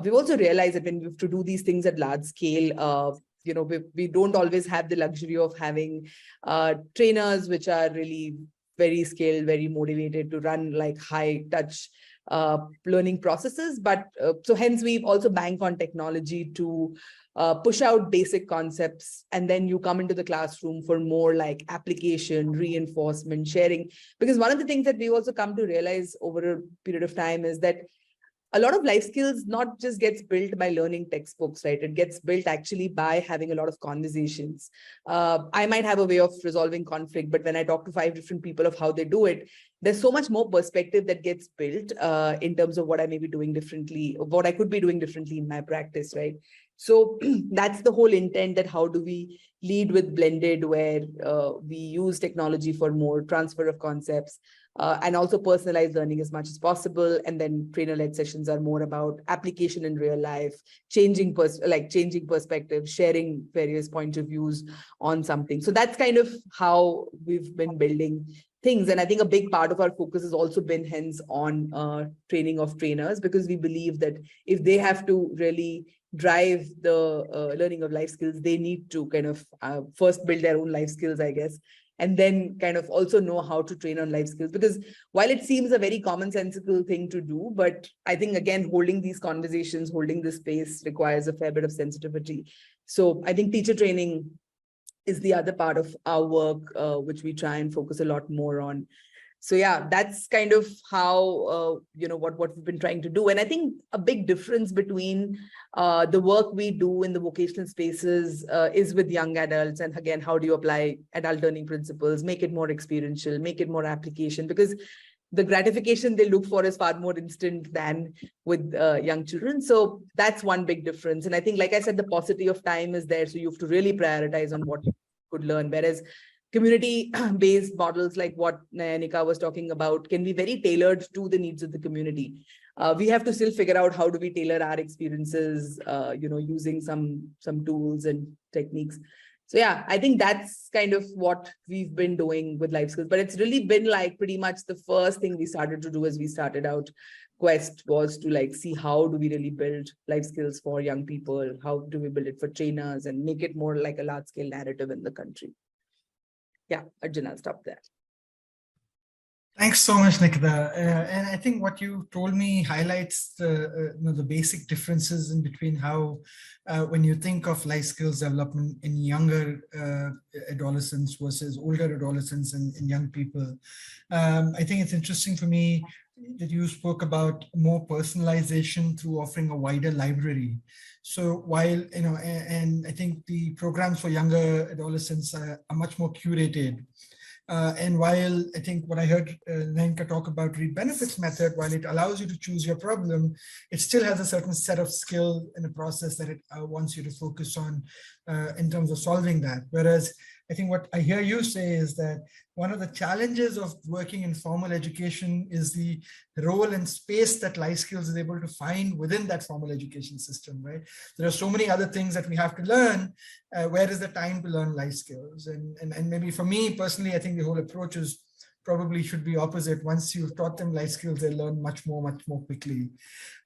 Speaker 3: we've also realized that when we have to do these things at large scale, we don't always have the luxury of having trainers which are really very skilled, very motivated to run like high touch learning processes. But so hence we've also bank on technology to push out basic concepts, and then you come into the classroom for more like application, reinforcement, sharing. Because one of the things that we've also come to realize over a period of time is that a lot of life skills not just gets built by learning textbooks, right? It gets built actually by having a lot of conversations. I might have a way of resolving conflict, but when I talk to 5 different people of how they do it, there's so much more perspective that gets built in terms of what I may be doing differently, or what I could be doing differently in my practice, right? So that's the whole intent, that how do we lead with blended, where we use technology for more transfer of concepts, and also personalized learning as much as possible. And then trainer-led sessions are more about application in real life, changing perspective, sharing various points of views on something. So that's kind of how we've been building things. And I think a big part of our focus has also been hence on training of trainers, because we believe that if they have to really drive the learning of life skills, they need to kind of first build their own life skills, I guess, and then kind of also know how to train on life skills. Because while it seems a very commonsensical thing to do, but I think, again, holding these conversations, holding this space requires a fair bit of sensitivity. So I think teacher training is the other part of our work, which we try and focus a lot more on. So yeah, that's kind of how, what we've been trying to do. And I think a big difference between the work we do in the vocational spaces is with young adults. And again, how do you apply adult learning principles, make it more experiential, make it more application, because the gratification they look for is far more instant than with young children. So that's one big difference. And I think, like I said, the paucity of time is there. So you have to really prioritize on what you could learn. Whereas community-based models like what Nayanika was talking about can be very tailored to the needs of the community. We have to still figure out how do we tailor our experiences, using some tools and techniques. So yeah, I think that's kind of what we've been doing with Life Skills. But it's really been like pretty much the first thing we started to do as we started out Quest was to like see how do we really build life skills for young people? How do we build it for trainers and make it more like a large-scale narrative in the country? Yeah, Arjun, I'll stop there.
Speaker 1: Thanks so much, Nikita. And I think what you told me highlights the basic differences in between how, when you think of life skills development in younger adolescents versus older adolescents and young people. I think it's interesting for me that you spoke about more personalization through offering a wider library. So while, and I think the programs for younger adolescents are much more curated. And while I think what I heard Nayanika talk about read benefits method, while it allows you to choose your problem, it still has a certain set of skill in the process that it wants you to focus on in terms of solving that. Whereas I think what I hear you say is that one of the challenges of working in formal education is the role and space that life skills is able to find within that formal education system, right? There are so many other things that we have to learn. Where is the time to learn life skills? And maybe for me personally, I think the whole approach is probably should be opposite. Once you've taught them life skills, they learn much more quickly.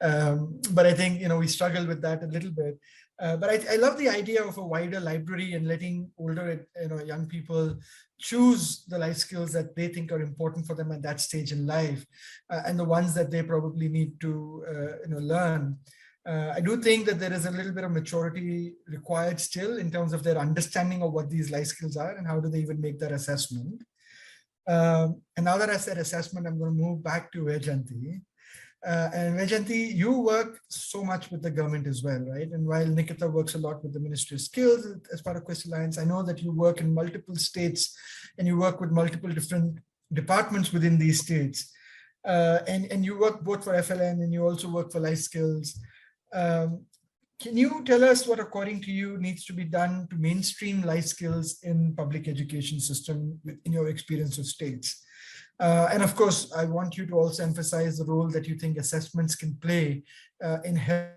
Speaker 1: But I think, we struggle with that a little bit. But I love the idea of a wider library and letting older, young people choose the life skills that they think are important for them at that stage in life, and the ones that they probably need to, learn. I do think that there is a little bit of maturity required still in terms of their understanding of what these life skills are and how do they even make that assessment. And now that I said assessment, I'm going to move back to Vaijayanti. And Vaijayanti, you work so much with the government as well, right? And while Nikita works a lot with the Ministry of Skills as part of Quest Alliance, I know that you work in multiple states and you work with multiple different departments within these states. And you work both for FLN and you also work for Life Skills. Can you tell us what, according to you, needs to be done to mainstream life skills in public education system in your experience of states? And of course, I want you to also emphasize the role that you think assessments can play in help.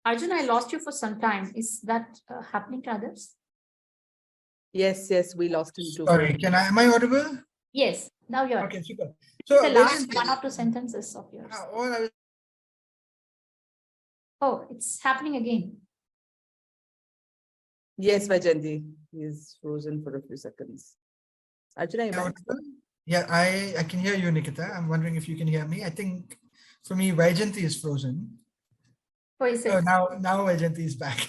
Speaker 4: Arjun, I lost you for some time. Is that happening to others?
Speaker 3: Yes, we lost him too.
Speaker 1: Sorry, am I audible?
Speaker 4: Yes, now you're.
Speaker 1: Okay, super. So
Speaker 4: the last one or two sentences of yours. Oh, it's happening again.
Speaker 3: Yes, Vaijayanti, he is frozen for a few seconds. Arjun,
Speaker 1: yeah, I can hear you, Nikita. I'm wondering if you can hear me. I think for me, Vaijayanti is frozen.
Speaker 4: Oh, is it?
Speaker 1: Oh, now Vaijayanti is back.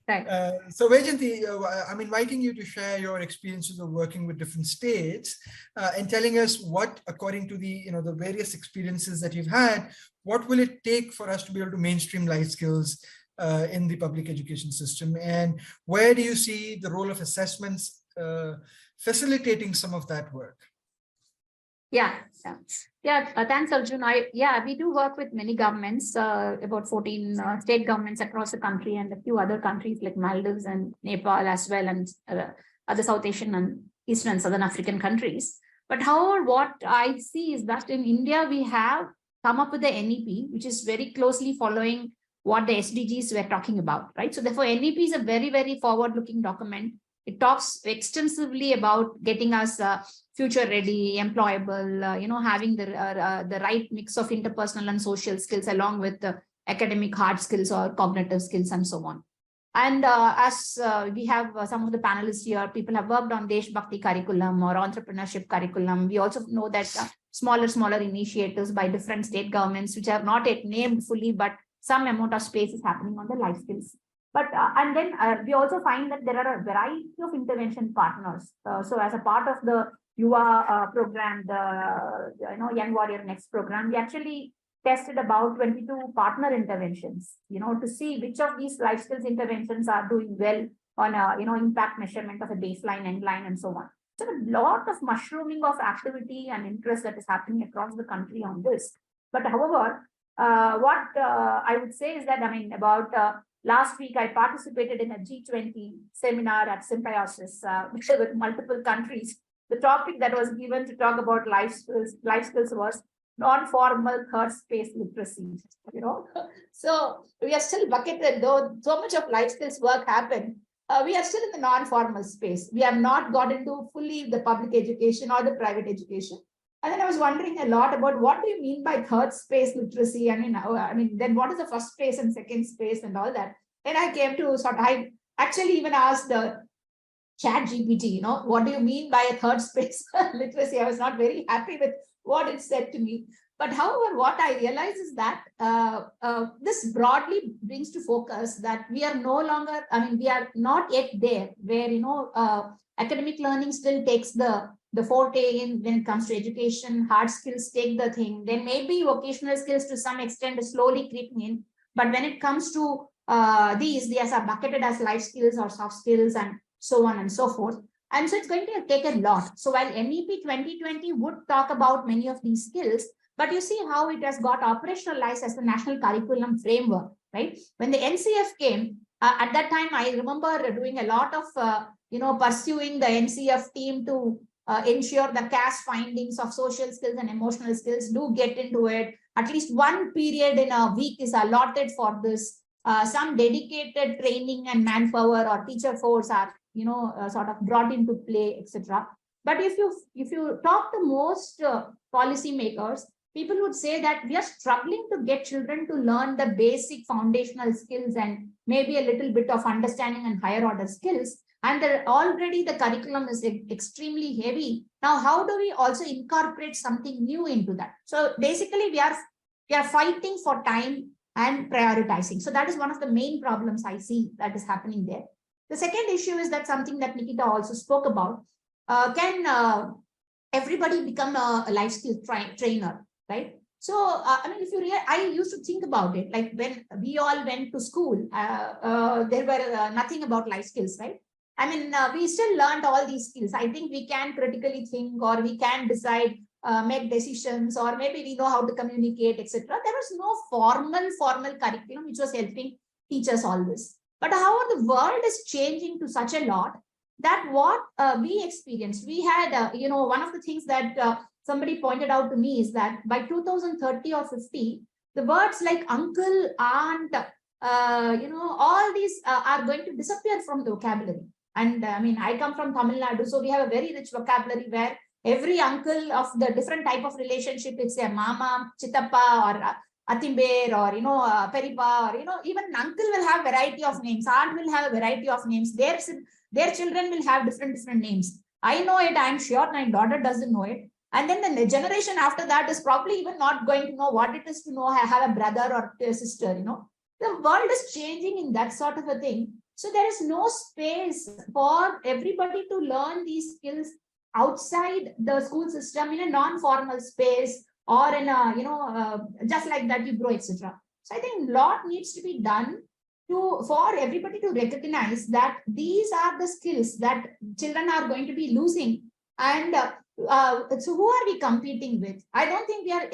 Speaker 4: Right.
Speaker 1: So Vaijayanti, I'm inviting you to share your experiences of working with different states and telling us what, according to the the various experiences that you've had, what will it take for us to be able to mainstream life skills in the public education system, and where do you see the role of assessments facilitating some of that work?
Speaker 4: Thanks, Arjun. We do work with many governments, about 14 state governments across the country and a few other countries like Maldives and Nepal as well, and other South Asian and Eastern and Southern African countries. But however, what I see is that in India, we have come up with the NEP, which is very closely following what the SDGs we're talking about, right? So therefore, NEP is a very, very forward-looking document. It talks extensively about getting us future ready, employable, having the right mix of interpersonal and social skills along with academic hard skills or cognitive skills and so on. And as we have some of the panelists here, people have worked on Desh Bhakti curriculum or entrepreneurship curriculum. We also know that smaller initiatives by different state governments, which are not yet named fully, but some amount of space is happening on the life skills. But and then we also find that there are a variety of intervention partners. So as a part of the Yuva program, the Young Warrior Next program, we actually tested about 22 partner interventions, to see which of these life skills interventions are doing well on a, impact measurement of a baseline, end line, and so on. So a lot of mushrooming of activity and interest that is happening across the country on this. But however, what I would say is that, about last week, I participated in a G20 seminar at Symbiosis with multiple countries. The topic that was given to talk about life skills was non-formal third space literacy, So we are still bucketed, though so much of life skills work happened. We are still in the non-formal space. We have not got into fully the public education or the private education. And then I was wondering a lot about what do you mean by third space literacy? Then what is the first space and second space and all that? Then I came to I actually even asked the ChatGPT, what do you mean by a third space literacy? I was not very happy with what it said to me. But however, what I realize is that this broadly brings to focus that we are no longer, we are not yet there where, academic learning still takes the forte in when it comes to education, hard skills take the thing. Then maybe vocational skills to some extent is slowly creeping in. But when it comes to these are bucketed as life skills or soft skills and so on and so forth. And so it's going to take a lot. So while MEP 2020 would talk about many of these skills, but you see how it has got operationalized as the national curriculum framework, right? When the NCF came, at that time, I remember doing a lot of, pursuing the NCF team to ensure the CAS findings of social skills and emotional skills do get into it. At least one period in a week is allotted for this. Some dedicated training and manpower or teacher force are sort of brought into play, etc. But if you talk to most policymakers, people would say that we are struggling to get children to learn the basic foundational skills and maybe a little bit of understanding and higher order skills. And already the curriculum is extremely heavy. Now, how do we also incorporate something new into that? So basically, we are fighting for time and prioritizing. So that is one of the main problems I see that is happening there. The second issue is that something that Nikita also spoke about. Can everybody become a life skill trainer, right? So, if you I used to think about it, like when we all went to school, there were nothing about life skills, right? We still learned all these skills. I think we can critically think, or we can decide, make decisions, or maybe we know how to communicate, etc. There was no formal curriculum which was helping teach us all this. But however, the world is changing to such a lot that what we experienced, we had, one of the things that somebody pointed out to me is that by 2030 or 50, the words like uncle, aunt, all these are going to disappear from the vocabulary. And I come from Tamil Nadu, so we have a very rich vocabulary where every uncle of the different type of relationship, it's a mama, chitappa, or Atimber, or Peripa, or even uncle will have variety of names, aunt will have a variety of names, their children will have different names. I know it, I'm sure my daughter doesn't know it. And then the generation after that is probably even not going to know what it is to know have a brother or a sister, The world is changing in that sort of a thing. So there is no space for everybody to learn these skills outside the school system in a non-formal space, or in a, just like that you grow, etc. So I think a lot needs to be done for everybody to recognize that these are the skills that children are going to be losing. And so who are we competing with? I don't think we are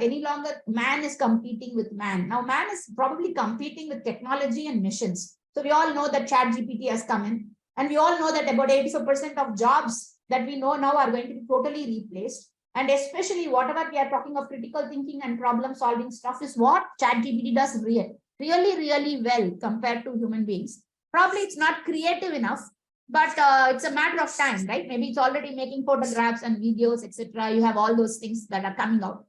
Speaker 4: any longer, man is competing with man. Now man is probably competing with technology and missions. So we all know that ChatGPT has come in, and we all know that about 84% of jobs that we know now are going to be totally replaced. And especially whatever we are talking of critical thinking and problem solving stuff is what ChatGPT does really well compared to human beings. Probably it's not creative enough, but it's a matter of time, right? Maybe it's already making photographs and videos, etc. You have all those things that are coming out.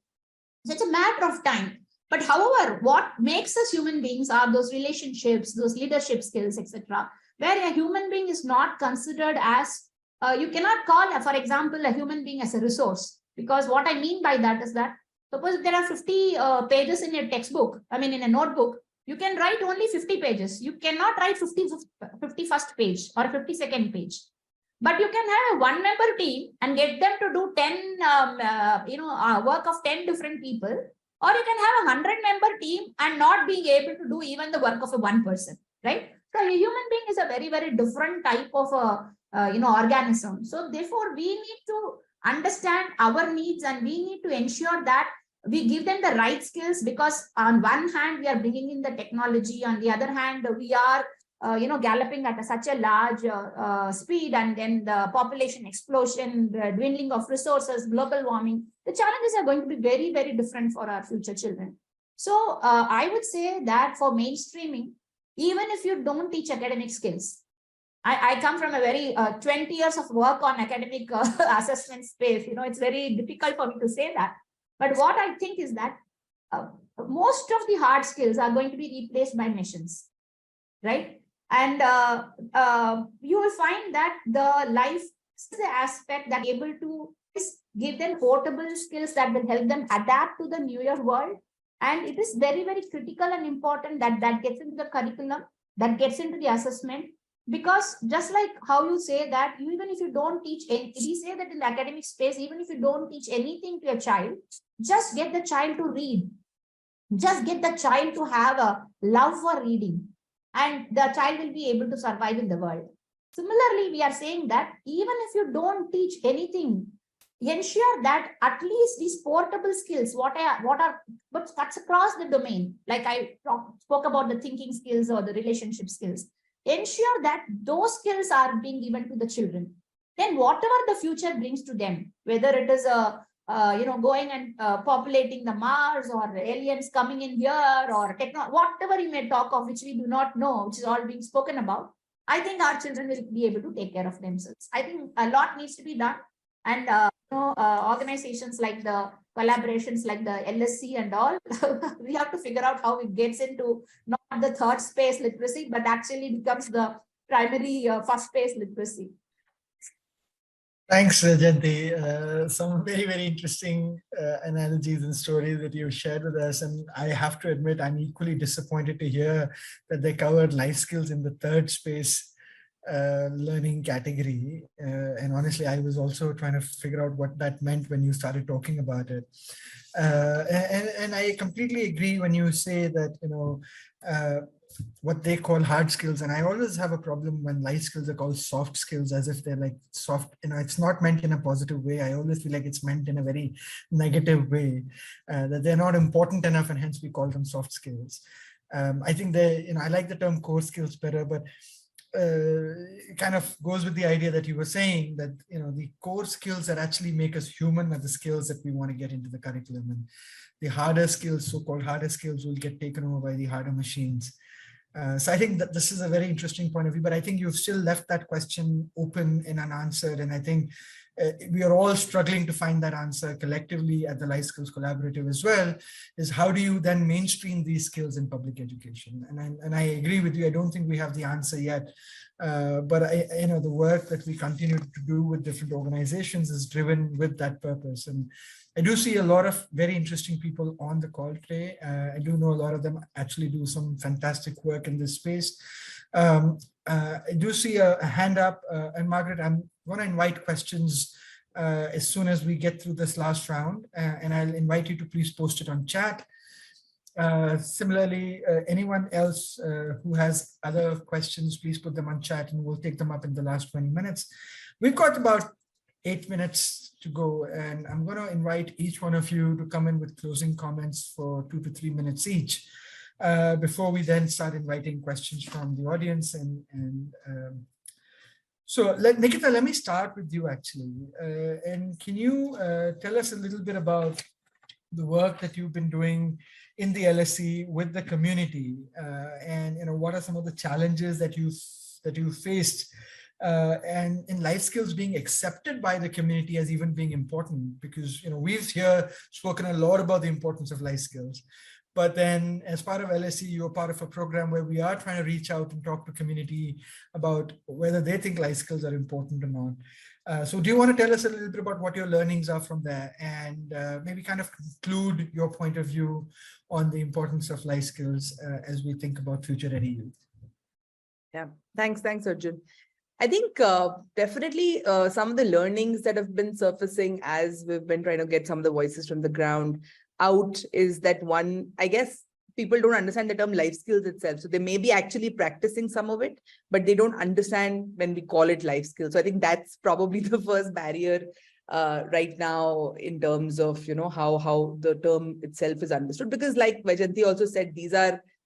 Speaker 4: So it's a matter of time. But however, what makes us human beings are those relationships, those leadership skills, etc., where a human being is not considered as, you cannot call, for example, a human being as a resource. Because what I mean by that is that, suppose there are 50 pages in your textbook, in a notebook, you can write only 50 pages. You cannot write 51st page or 52nd page. But you can have a one-member team and get them to do 10, work of 10 different people. Or you can have a 100-member team and not being able to do even the work of a one person, right? So a human being is a very, very different type of organism. So therefore, we need to understand our needs, and we need to ensure that we give them the right skills, because on one hand, we are bringing in the technology. On the other hand, we are galloping at such a large speed, and then the population explosion, the dwindling of resources, global warming, the challenges are going to be very, very different for our future children. So I would say that for mainstreaming, even if you don't teach academic skills, I come from a very 20 years of work on academic assessment space. It's very difficult for me to say that. But what I think is that most of the hard skills are going to be replaced by machines, right? And you will find that the life is the aspect that able to give them portable skills that will help them adapt to the newer world. And it is very, very critical and important that that gets into the curriculum, that gets into the assessment. Because just like how you say that, even if you don't teach any, we say that in the academic space, even if you don't teach anything to a child, just get the child to read. Just get the child to have a love for reading, and the child will be able to survive in the world. Similarly, we are saying that even if you don't teach anything, ensure that at least these portable skills, what cuts across the domain, like I spoke about the thinking skills or the relationship skills, ensure that those skills are being given to the children. Then whatever the future brings to them, whether it is going and populating the Mars, or aliens coming in here, or whatever you may talk of, which we do not know, which is all being spoken about, I think our children will be able to take care of themselves. I think a lot needs to be done. And organizations like the collaborations like the LSC and all, we have to figure out how it gets into not the third space literacy, but actually becomes the primary first space literacy.
Speaker 1: Thanks, Jayanti. Some very, very interesting analogies and stories that you've shared with us. And I have to admit, I'm equally disappointed to hear that they covered life skills in the third space learning category. And honestly, I was also trying to figure out what that meant when you started talking about it. And I completely agree when you say that, what they call hard skills. And I always have a problem when life skills are called soft skills, as if they're like soft, it's not meant in a positive way. I always feel like it's meant in a very negative way, that they're not important enough, and hence we call them soft skills. I think I like the term core skills better, but it kind of goes with the idea that you were saying that, the core skills that actually make us human are the skills that we want to get into the curriculum, and the harder skills, so-called harder skills, will get taken over by the harder machines. So I think that this is a very interesting point of view, but I think you've still left that question open and unanswered. And I think we are all struggling to find that answer collectively at the Life Skills Collaborative as well, is how do you then mainstream these skills in public education? And I agree with you. I don't think we have the answer yet. But the work that we continue to do with different organizations is driven with that purpose. And I do see a lot of very interesting people on the call today. I do know a lot of them actually do some fantastic work in this space. I do see a hand up, and Margaret, I'm going to invite questions as soon as we get through this last round, and I'll invite you to please post it on chat. Similarly, anyone else who has other questions, please put them on chat and we'll take them up in the last 20 minutes. We've got about 8 minutes to go, and I'm going to invite each one of you to come in with closing comments for 2 to 3 minutes each, before we then start inviting questions from the audience. So Nikita, let me start with you actually. And can you tell us a little bit about the work that you've been doing in the LSC with the community, and what are some of the challenges that you faced, and in life skills being accepted by the community as even being important? Because we've here spoken a lot about the importance of life skills, But then as part of LSE, you're part of a program where we are trying to reach out and talk to community about whether they think life skills are important or not. So do you want to tell us a little bit about what your learnings are from there, and maybe kind of conclude your point of view on the importance of life skills as we think about future ready youth?
Speaker 3: Yeah, thanks, Arjun. I think definitely some of the learnings that have been surfacing as we've been trying to get some of the voices from the ground out is that one, I guess people don't understand the term life skills itself. So they may be actually practicing some of it, but they don't understand when we call it life skills. So I think that's probably the first barrier right now in terms of, how the term itself is understood. Because like Vajanti also said,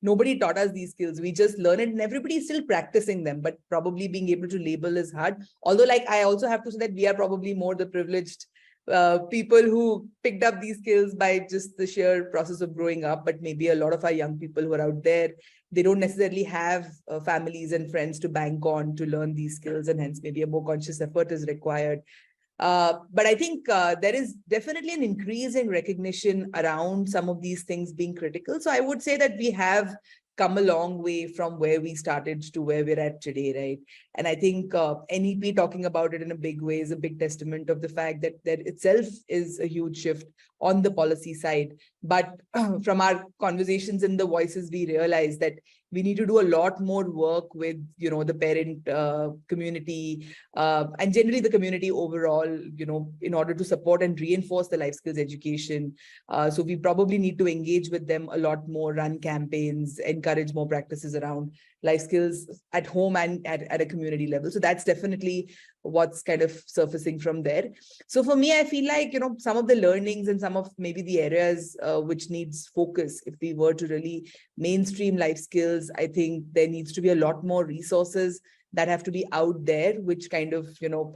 Speaker 3: nobody taught us these skills. We just learn it and everybody is still practicing them, but probably being able to label is hard. Although I also have to say that we are probably more the privileged people who picked up these skills by just the sheer process of growing up. But maybe a lot of our young people who are out there, they don't necessarily have families and friends to bank on to learn these skills, and hence maybe a more conscious effort is required. But I think there is definitely an increasing recognition around some of these things being critical. So I would say that we have come a long way from where we started to where we're at today, right? And I think NEP talking about it in a big way is a big testament of the fact that that itself is a huge shift on the policy side. But from our conversations and the voices, we realize that we need to do a lot more work with, the parent community and generally the community overall, in order to support and reinforce the life skills education. So we probably need to engage with them a lot more, run campaigns, encourage more practices around life skills at home and at a community level. So that's definitely what's kind of surfacing from there. So for me, I feel like, some of the learnings and some of maybe the areas which needs focus, if we were to really mainstream life skills, I think there needs to be a lot more resources that have to be out there, which kind of,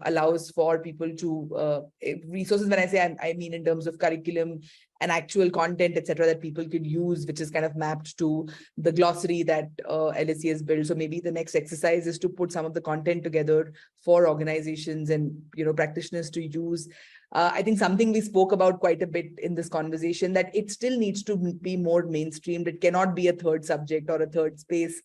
Speaker 3: allows for people to, resources, when I say, I mean in terms of curriculum and actual content, etc., that people could use, which is kind of mapped to the glossary that LSE has built. So maybe the next exercise is to put some of the content together for organizations and, practitioners to use. I think something we spoke about quite a bit in this conversation, that it still needs to be more mainstreamed. It cannot be a third subject or a third space.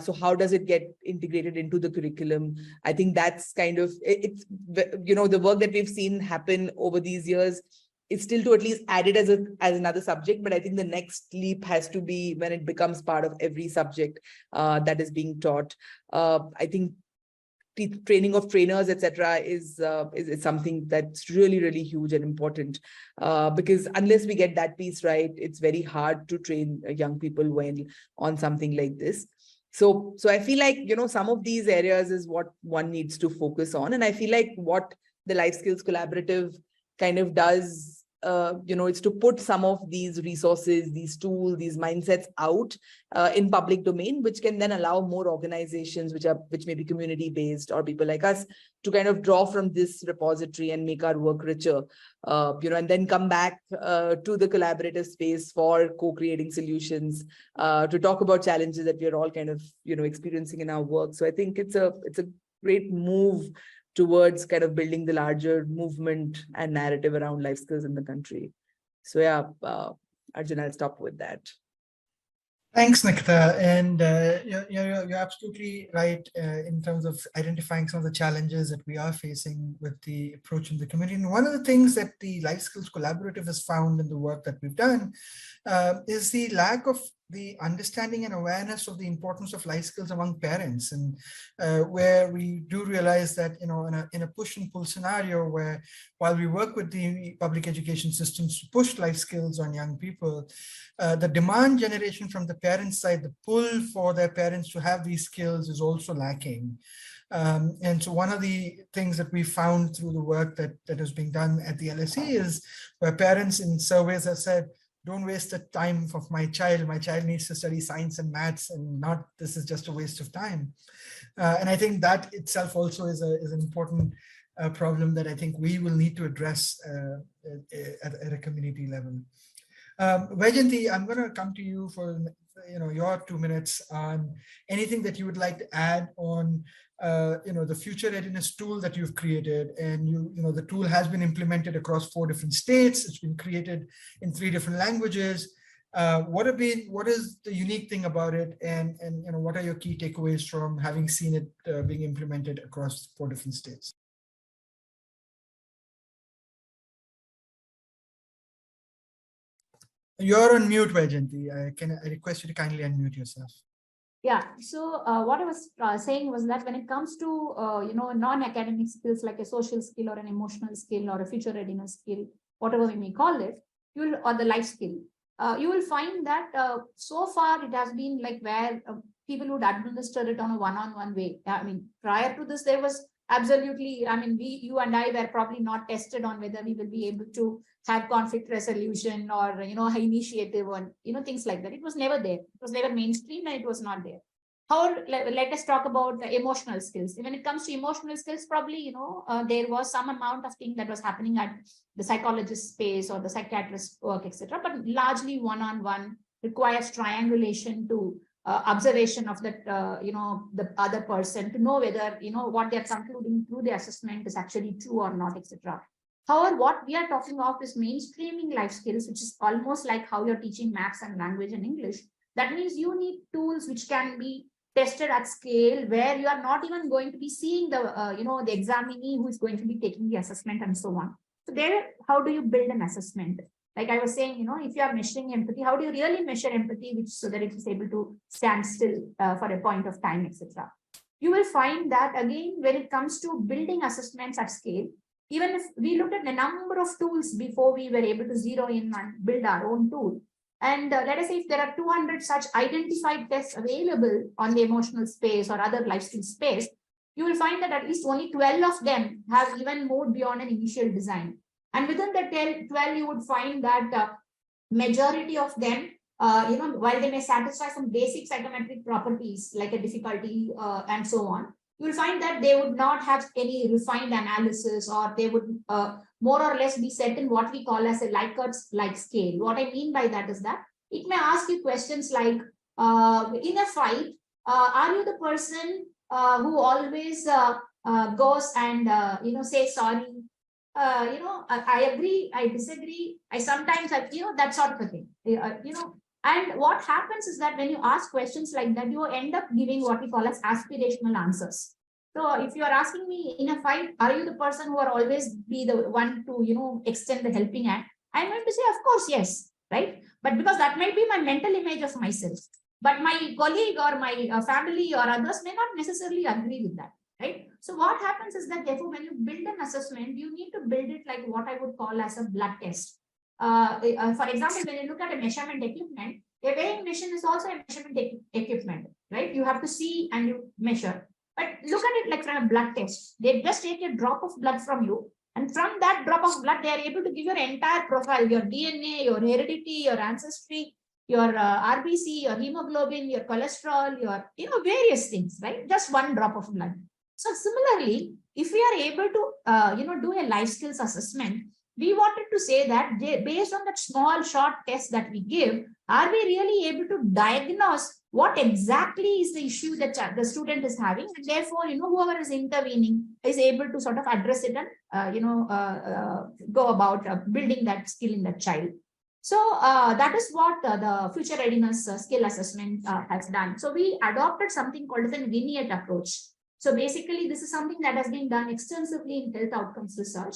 Speaker 3: So how does it get integrated into the curriculum? I think that's kind of, it's, the work that we've seen happen over these years is still to at least add it as another subject. But I think the next leap has to be when it becomes part of every subject that is being taught. I think training of trainers, etc., is something that's really, really huge and important, because unless we get that piece right, it's very hard to train young people well on something like this. So I feel like, some of these areas is what one needs to focus on. And I feel like what the Life Skills Collaborative kind of does, it's to put some of these resources, these tools, these mindsets out in public domain, which can then allow more organizations which may be community based or people like us to kind of draw from this repository and make our work richer, and then come back to the collaborative space for co-creating solutions, to talk about challenges that we're all kind of, experiencing in our work. So I think it's a great move towards kind of building the larger movement and narrative around life skills in the country. So yeah, Arjun, I'll stop with that.
Speaker 1: Thanks, Nikita. And you're absolutely right in terms of identifying some of the challenges that we are facing with the approach in the community. And one of the things that the Life Skills Collaborative has found in the work that we've done is the lack of the understanding and awareness of the importance of life skills among parents, and where we do realize that, in a push and pull scenario, where while we work with the public education systems to push life skills on young people, the demand generation from the parent side, the pull for their parents to have these skills is also lacking. And so one of the things that we found through the work that is being done at the LSE is where parents in surveys have said, don't waste the time of my child. My child needs to study science and maths, and not this is just a waste of time. And I think that itself also is an important problem that I think we will need to address at a community level. Vajanti, I'm going to come to you for your 2 minutes on anything that you would like to add on the future readiness tool that you've created. And the tool has been implemented across 4 different states. It's been created in 3 different languages. What is the unique thing about it, and what are your key takeaways from having seen it being implemented across 4 different states? You're on mute, Vaijanti. I request you to kindly unmute yourself.
Speaker 4: Yeah, so what I was saying was that when it comes to non-academic skills like a social skill or an emotional skill or a future readiness skill, whatever we may call it, or the life skill, you will find that so far it has been like where people would administer it on a one-on-one way. I mean, prior to this, there was absolutely, I mean, you and I were probably not tested on whether we will be able to have conflict resolution or initiative or things like that. It was never there. It was never mainstream and it was not there. However, let us talk about the emotional skills. When it comes to emotional skills, probably there was some amount of thing that was happening at the psychologist space or the psychiatrist work, etc. But largely one-on-one requires triangulation to observation of that the other person to know whether what they're concluding through the assessment is actually true or not, etc. However, what we are talking of is mainstreaming life skills, which is almost like how you're teaching maths and language and English. That means you need tools which can be tested at scale, where you are not even going to be seeing the the examinee who is going to be taking the assessment and so on. So there, how do you build an assessment? Like I was saying, if you are measuring empathy, how do you really measure empathy, which so that it is able to stand still for a point of time, etc. You will find that again, when it comes to building assessments at scale, even if we looked at a number of tools before we were able to zero in and build our own tool. And let us say if there are 200 such identified tests available on the emotional space or other life skill space, you will find that at least only 12 of them have even moved beyond an initial design. And within the 12, you would find that majority of them, while they may satisfy some basic psychometric properties like a difficulty and so on, you will find that they would not have any refined analysis, or they would more or less be set in what we call as a Likert-like scale. What I mean by that is that it may ask you questions like, in a fight, are you the person who always goes and say sorry? I agree, I disagree, I sometimes, that sort of a thing. And what happens is that when you ask questions like that, you end up giving what we call as aspirational answers. So if you are asking me in a fight, are you the person who are always be the one to, extend the helping hand? I'm going to say, of course, yes, right? But because that might be my mental image of myself. But my colleague or my family or others may not necessarily agree with that, right? So what happens is that therefore, when you build an assessment, you need to build it like what I would call as a blood test. For example, when you look at a measurement equipment, a weighing machine is also a measurement equipment, right? You have to see and you measure. But look at it like from a blood test. They just take a drop of blood from you. And from that drop of blood, they are able to give your entire profile, your DNA, your heredity, your ancestry, your RBC, your hemoglobin, your cholesterol, your, various things, right? Just one drop of blood. So similarly, if we are able to, do a life skills assessment, we wanted to say that based on that small short test that we give, are we really able to diagnose what exactly is the issue that the student is having, and therefore, whoever is intervening is able to sort of address it and, go about building that skill in that child. So that is what the future readiness skill assessment has done. So we adopted something called as a vignette approach. So basically, this is something that has been done extensively in health outcomes research.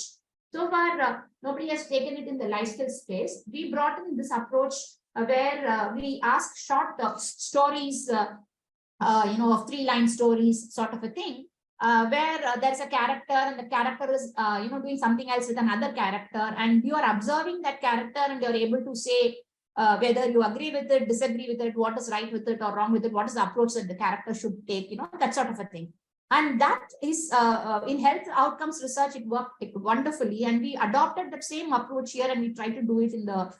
Speaker 4: So far, nobody has taken it in the life skills space. We brought in this approach where we ask short stories, of 3-line stories, sort of a thing, where there's a character and the character is, doing something else with another character, and you are observing that character and you're able to say whether you agree with it, disagree with it, what is right with it or wrong with it, what is the approach that the character should take, that sort of a thing. And that is in health outcomes research, it worked wonderfully. And we adopted that same approach here, and we try to do it in the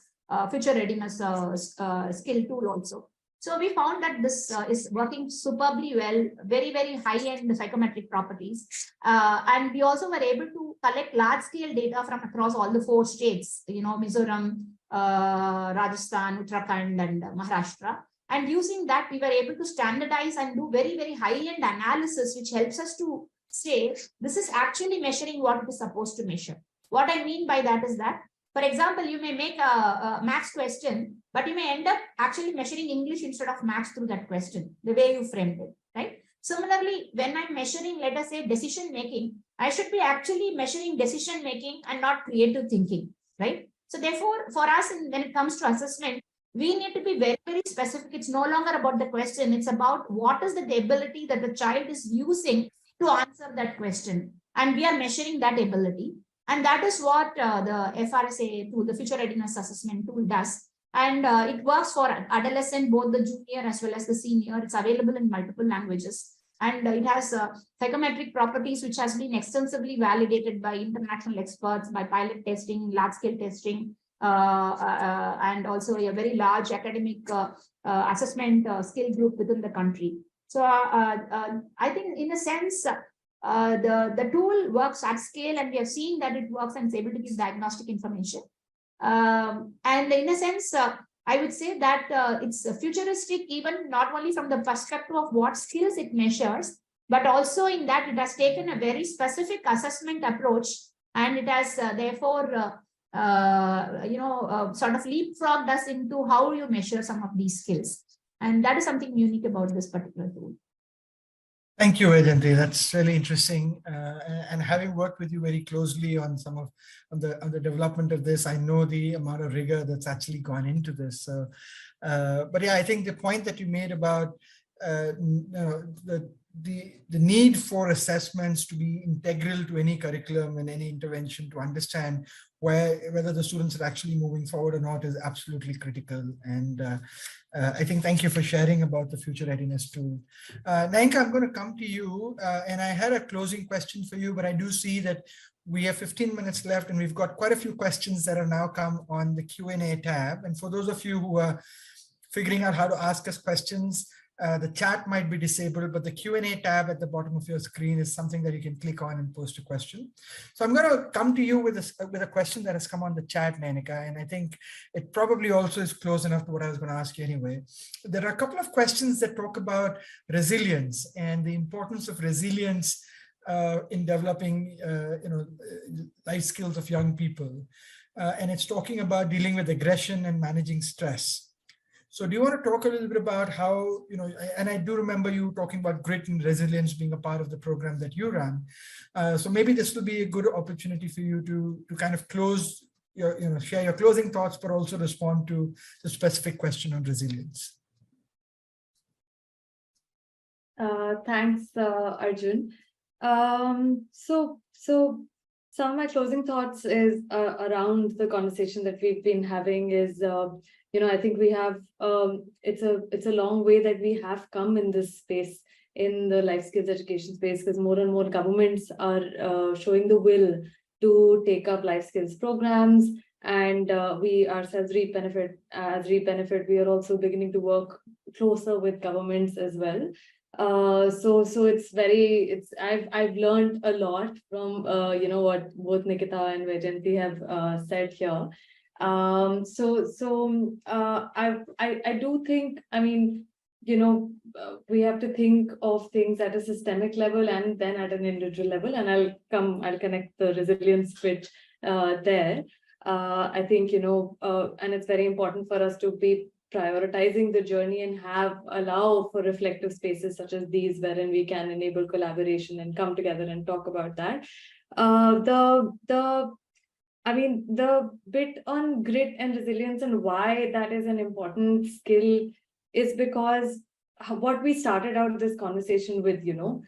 Speaker 4: future readiness skill tool also. So we found that this is working superbly well, very, very high-end psychometric properties. And we also were able to collect large-scale data from across all the 4 states, Mizoram, Rajasthan, Uttarakhand, and Maharashtra. And using that, we were able to standardize and do very, very high-end analysis, which helps us to say, this is actually measuring what it is supposed to measure. What I mean by that is that, for example, you may make a maths question but you may end up actually measuring English instead of maths through that question, the way you framed it, right? Similarly, when I'm measuring, let us say, decision making, I should be actually measuring decision making and not creative thinking, right? So therefore, for us, when it comes to assessment, we need to be very, very specific. It's no longer about the question. It's about what is the ability that the child is using to answer that question. And we are measuring that ability. And that is what the FRSA tool, the Future Readiness Assessment tool, does. And it works for adolescent, both the junior as well as the senior. It's available in multiple languages. And it has psychometric properties, which has been extensively validated by international experts, by pilot testing, large-scale testing, and also a very large academic assessment skill group within the country. So I think in a sense, the tool works at scale, and we have seen that it works and is able to give diagnostic information. And in a sense, I would say that it's futuristic, even not only from the perspective of what skills it measures, but also in that it has taken a very specific assessment approach, and it has therefore sort of leapfrogged us into how you measure some of these skills. And that is something unique about this particular tool.
Speaker 1: Thank you, Vajanti. That's really interesting. And having worked with you very closely on some of the development of this, I know the amount of rigor that's actually gone into this. So, but yeah, I think the point that you made about the need for assessments to be integral to any curriculum and any intervention to understand whether the students are actually moving forward or not is absolutely critical. And I think thank you for sharing about the Future Readiness tool. Nayanka, I'm going to come to you, and I had a closing question for you, but I do see that we have 15 minutes left, and we've got quite a few questions that have now come on the Q&A tab. And for those of you who are figuring out how to ask us questions, the chat might be disabled, but the Q&A tab at the bottom of your screen is something that you can click on and post a question. So I'm going to come to you with a question that has come on the chat, Nayanka, and I think it probably also is close enough to what I was going to ask you anyway. There are a couple of questions that talk about resilience and the importance of resilience in developing life skills of young people. And it's talking about dealing with aggression and managing stress. So do you want to talk a little bit about how, and I do remember you talking about grit and resilience being a part of the program that you run. So maybe this will be a good opportunity for you to kind of close your, share your closing thoughts, but also respond to the specific question on resilience.
Speaker 2: Thanks, Arjun. So some of my closing thoughts is around the conversation that we've been having is, I think we have, it's a long way that we have come in this space, in the life skills education space, because more and more governments are showing the will to take up life skills programs, and we ourselves reap benefit. As reap benefit, we are also beginning to work closer with governments as well. So I've learned a lot from what both Nikita and Vajanti have said here. I do think, we have to think of things at a systemic level and then at an individual level, and I'll connect the resilience bit there. I think, and it's very important for us to be prioritizing the journey and allow for reflective spaces such as these, wherein we can enable collaboration and come together and talk about that. The bit on grit and resilience and why that is an important skill is because what we started out this conversation with, the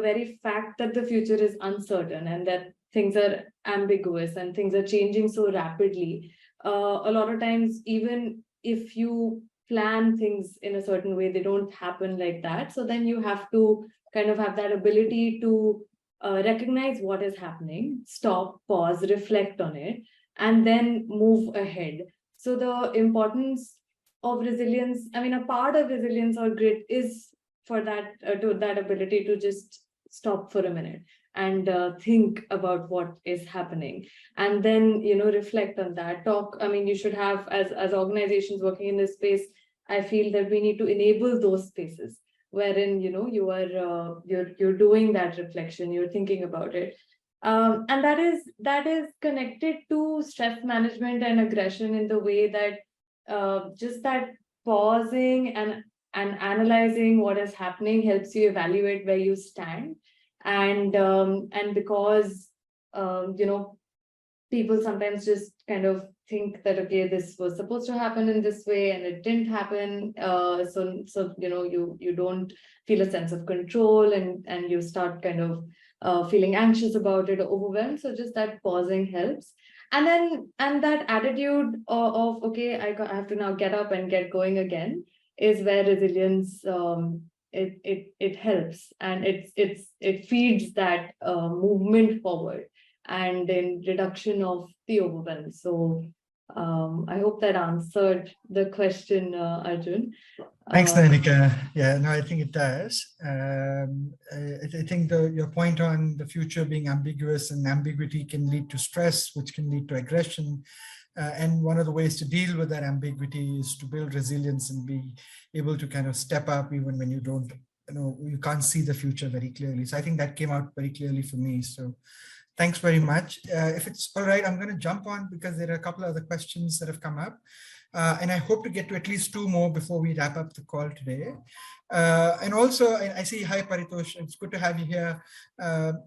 Speaker 2: very fact that the future is uncertain and that things are ambiguous and things are changing so rapidly. A lot of times, even if you plan things in a certain way, they don't happen like that. So then you have to kind of have that ability to recognize what is happening, stop, pause, reflect on it, and then move ahead. So the importance of resilience, a part of resilience or grit is for that, that ability to just stop for a minute and think about what is happening, and then reflect on that. You should have, as organizations working in this space, I feel that we need to enable those spaces wherein you're doing that reflection, you're thinking about it. And that is connected to stress management and aggression in the way that just that pausing and analyzing what is happening helps you evaluate where you stand. And because people sometimes just kind of think that, okay, this was supposed to happen in this way and it didn't happen. So you don't feel a sense of control, and you start kind of feeling anxious about it, overwhelmed. So just that pausing helps. And that attitude of okay, I have to now get up and get going again is where resilience it helps, and it feeds that movement forward and in reduction of the overwhelm. So I hope that answered the question, Arjun.
Speaker 1: Thanks, Nanika. Yeah, no, I think it does. I think your point on the future being ambiguous, and ambiguity can lead to stress, which can lead to aggression. And one of the ways to deal with that ambiguity is to build resilience and be able to kind of step up even when you don't, you can't see the future very clearly. So I think that came out very clearly for me. So thanks very much. If it's all right, I'm going to jump on because there are a couple of other questions that have come up. And I hope to get to at least 2 more before we wrap up the call today. And also, I see, hi Paritosh, it's good to have you here.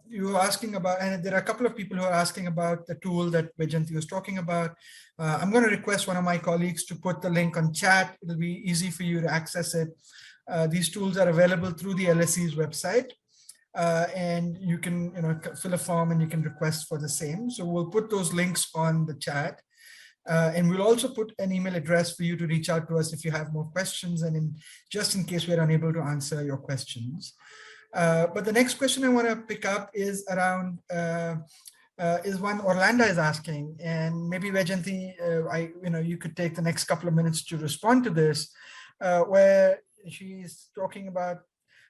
Speaker 1: You were asking about, and there are a couple of people who are asking about the tool that Vajanti was talking about. I'm going to request one of my colleagues to put the link on chat. It'll be easy for you to access it. These tools are available through the LSE's website. And you can fill a form and you can request for the same. So we'll put those links on the chat. And we'll also put an email address for you to reach out to us if you have more questions, and just in case we're unable to answer your questions. But the next question I want to pick up is around, is one Orlando is asking, and maybe Vajanti, you could take the next couple of minutes to respond to this, where she's talking about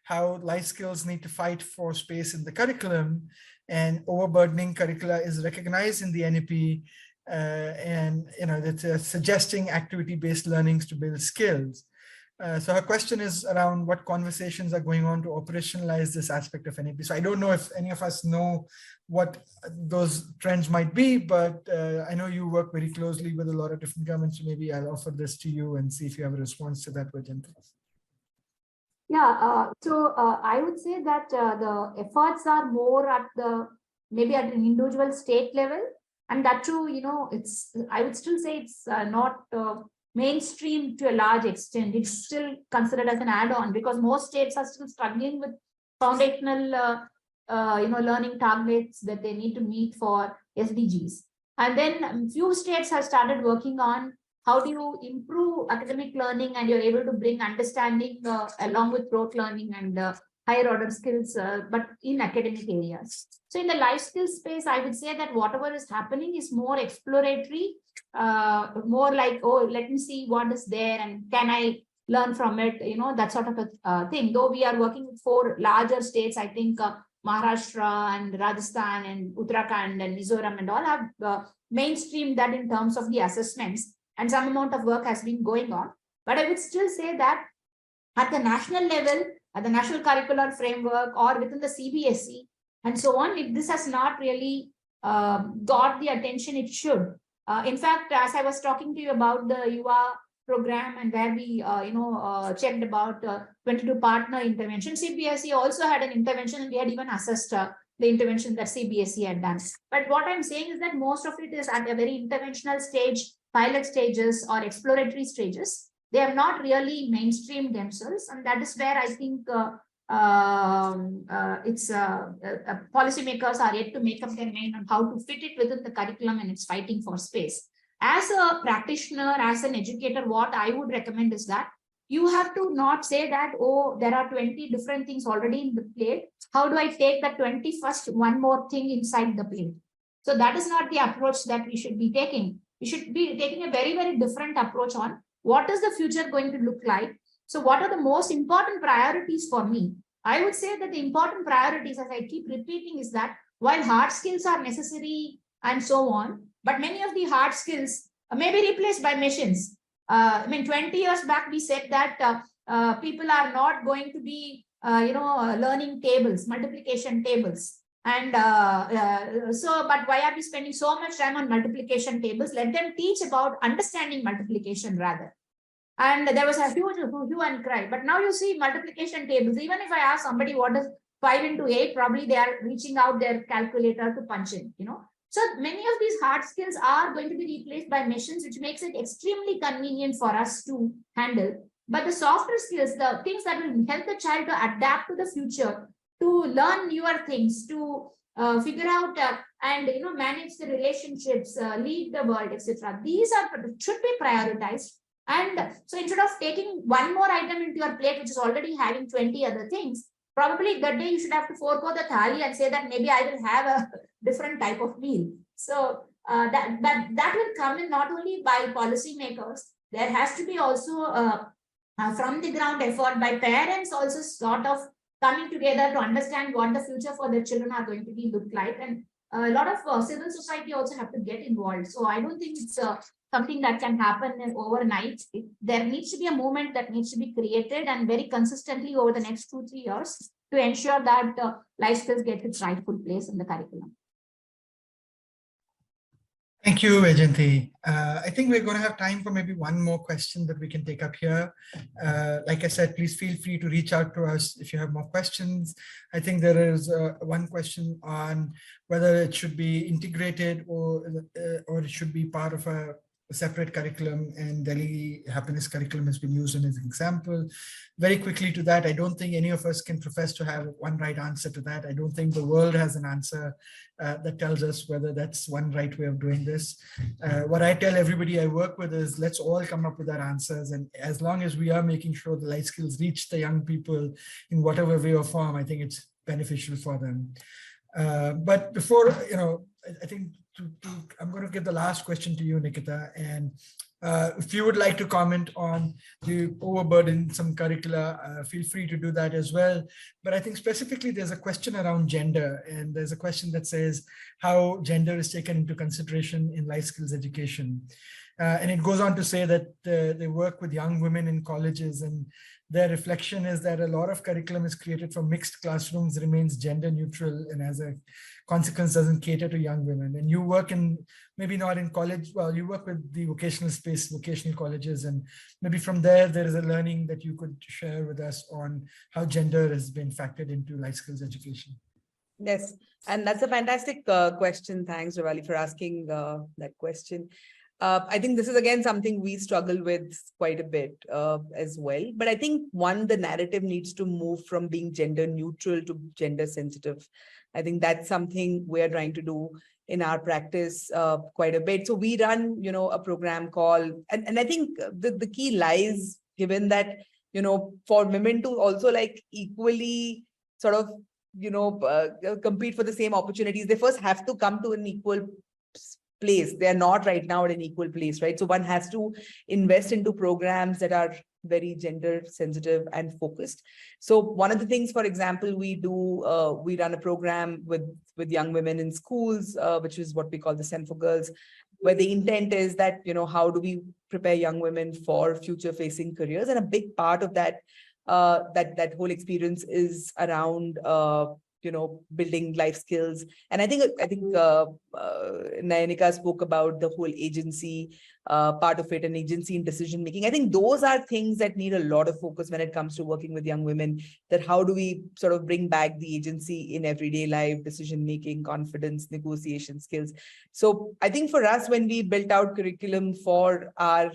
Speaker 1: how life skills need to fight for space in the curriculum, and overburdening curricula is recognized in the NEP. And that's suggesting activity-based learnings to build skills. So her question is around what conversations are going on to operationalize this aspect of NEP. So I don't know if any of us know what those trends might be, but I know you work very closely with a lot of different governments. So maybe I'll offer this to you and see if you have a response to that, Vajanti.
Speaker 4: Yeah, so I would say that the efforts are more at maybe at an individual state level. And that too, I would still say it's not mainstream to a large extent. It's still considered as an add-on because most states are still struggling with foundational, learning targets that they need to meet for SDGs. And then few states have started working on how do you improve academic learning, and you're able to bring understanding along with rote learning and higher order skills, but in academic areas. So in the life skills space, I would say that whatever is happening is more exploratory, more like, oh, let me see what is there and can I learn from it, that sort of a thing. Though we are working with 4 larger states, I think Maharashtra and Rajasthan and Uttarakhand and Mizoram and all have mainstreamed that in terms of the assessments, and some amount of work has been going on. But I would still say that at the national level, at the national curricular framework or within the CBSE and so on, this has not really got the attention it should. In fact, as I was talking to you about the UA program and where we checked about 22 partner intervention, CBSE also had an intervention, and we had even assessed the intervention that CBSE had done. But what I'm saying is that most of it is at a very interventional stage, pilot stages or exploratory stages. They have not really mainstreamed themselves, and that is where I think policymakers are yet to make up their mind on how to fit it within the curriculum, and it's fighting for space. As a practitioner, as an educator, what I would recommend is that you have to not say that, oh, there are 20 different things already in the plate. How do I take the 21st one more thing inside the plate? So that is not the approach that we should be taking. We should be taking a very, very different approach on what is the future going to look like. So what are the most important priorities for me? I would say that the important priorities, as I keep repeating, is that while hard skills are necessary and so on, but many of the hard skills may be replaced by machines. 20 years back, we said that people are not going to be, learning tables, multiplication tables. And but why are we spending so much time on multiplication tables? Let them teach about understanding multiplication rather. And there was a huge hue and cry. But now you see multiplication tables. Even if I ask somebody what is 5 into 8, probably they are reaching out their calculator to punch in, So many of these hard skills are going to be replaced by machines, which makes it extremely convenient for us to handle. But the softer skills, the things that will help the child to adapt to the future, to learn newer things, to figure out and manage the relationships, lead the world, etc. These should be prioritized. And so instead of taking one more item into your plate, which is already having 20 other things, probably that day you should have to forego the thali and say that maybe I will have a different type of meal. So that will come in not only by policymakers, there has to be also from the ground effort by parents also sort of coming together to understand what the future for their children are going to be look like. And a lot of civil society also have to get involved. So I don't think it's something that can happen overnight. There needs to be a movement that needs to be created and very consistently over the next 2-3 years to ensure that life skills get its rightful place in the curriculum.
Speaker 1: Thank you, Vajanti. I think we're going to have time for maybe one more question that we can take up here. Like I said, please feel free to reach out to us if you have more questions. I think there is one question on whether it should be integrated or it should be part of a separate curriculum, and Delhi happiness curriculum has been used as an example. Very quickly to that, I don't think any of us can profess to have one right answer to that. I don't think the world has an answer that tells us whether that's one right way of doing this. What I tell everybody I work with is let's all come up with our answers. And as long as we are making sure the life skills reach the young people in whatever way or form, I think it's beneficial for them. But before, I think I'm going to give the last question to you, Nikita. And if you would like to comment on the overburdensome curricula, feel free to do that as well. But I think specifically there's a question around gender, and there's a question that says how gender is taken into consideration in life skills education. And it goes on to say that they work with young women in colleges, and their reflection is that a lot of curriculum is created for mixed classrooms, remains gender neutral, and as a consequence doesn't cater to young women. And you work in, maybe not in college, well, you work with the vocational space, vocational colleges, and maybe from there is a learning that you could share with us on how gender has been factored into life skills education.
Speaker 3: Yes, and that's a fantastic question. Thanks, Ravali, for asking that question. I think this is, again, something we struggle with quite a bit as well. But I think, one, the narrative needs to move from being gender neutral to gender sensitive. I think that's something we're trying to do in our practice quite a bit. So we run, a program called, and I think the key lies, given that, for women to also equally sort of, compete for the same opportunities, they first have to come to an equal place. They are not right now at an equal place, right? So one has to invest into programs that are very gender sensitive and focused. So one of the things, for example, we do, we run a program with young women in schools, which is what we call the Send for Girls, where the intent is that, how do we prepare young women for future facing careers? And a big part of that, that whole experience is around, building life skills. And I think Nayanika spoke about the whole agency part of it, and agency in decision making. I think those are things that need a lot of focus when it comes to working with young women, that how do we sort of bring back the agency in everyday life, decision making, confidence, negotiation skills. So I think for us, when we built out curriculum for our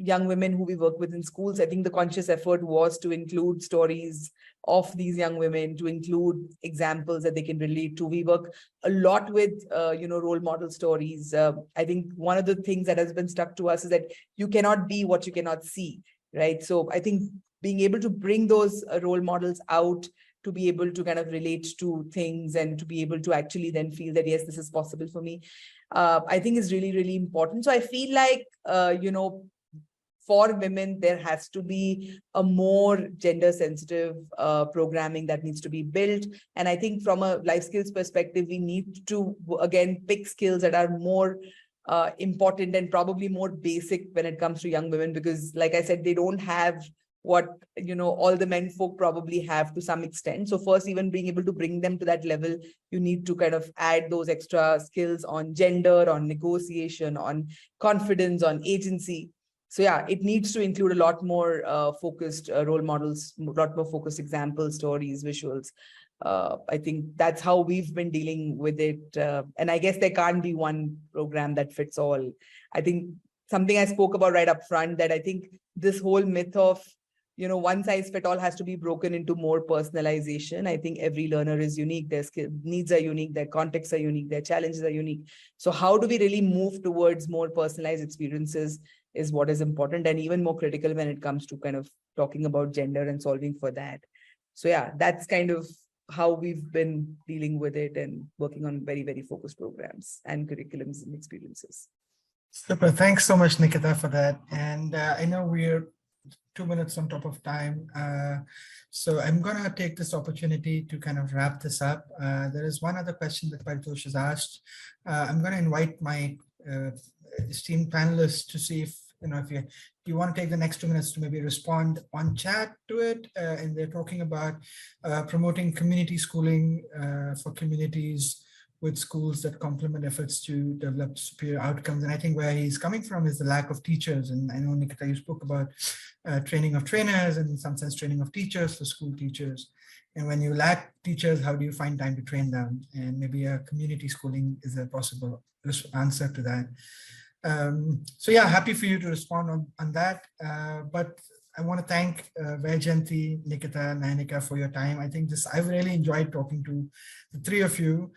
Speaker 3: young women who we work with in schools, I think the conscious effort was to include stories of these young women, to include examples that they can relate to. We work a lot with, role model stories. I think one of the things that has been stuck to us is that you cannot be what you cannot see, right? So I think being able to bring those role models out, to be able to kind of relate to things and to be able to actually then feel that, yes, this is possible for me, I think is really, really important. So I feel like, for women, there has to be a more gender sensitive programming that needs to be built. And I think from a life skills perspective, we need to, again, pick skills that are more important and probably more basic when it comes to young women, because like I said, they don't have what, all the men folk probably have to some extent. So first, even being able to bring them to that level, you need to kind of add those extra skills on gender, on negotiation, on confidence, on agency. So yeah, it needs to include a lot more focused role models, a lot more focused examples, stories, visuals. I think that's how we've been dealing with it. And I guess there can't be one program that fits all. I think something I spoke about right up front, that I think this whole myth of, one size fit all has to be broken into more personalization. I think every learner is unique. Their needs are unique. Their contexts are unique. Their challenges are unique. So how do we really move towards more personalized experiences is what is important, and even more critical when it comes to kind of talking about gender and solving for that. So yeah, that's kind of how we've been dealing with it and working on very, very focused programs and curriculums and experiences.
Speaker 1: Super. Thanks so much, Nikita, for that. And I know we're 2 minutes on top of time. So I'm going to take this opportunity to kind of wrap this up. There is one other question that Paritosh has asked. I'm going to invite my esteemed panelists to see if, if you want to take the next 2 minutes to maybe respond on chat to it. And they're talking about promoting community schooling for communities with schools that complement efforts to develop superior outcomes. And I think where he's coming from is the lack of teachers. And I know, Nikita, you spoke about training of trainers and in some sense training of teachers for school teachers. And when you lack teachers, how do you find time to train them? And maybe a community schooling is a possible answer to that. So yeah, happy for you to respond on that. But I want to thank Vaijayanti, Nikita, and Nayanika for your time. I think I've really enjoyed talking to the three of you.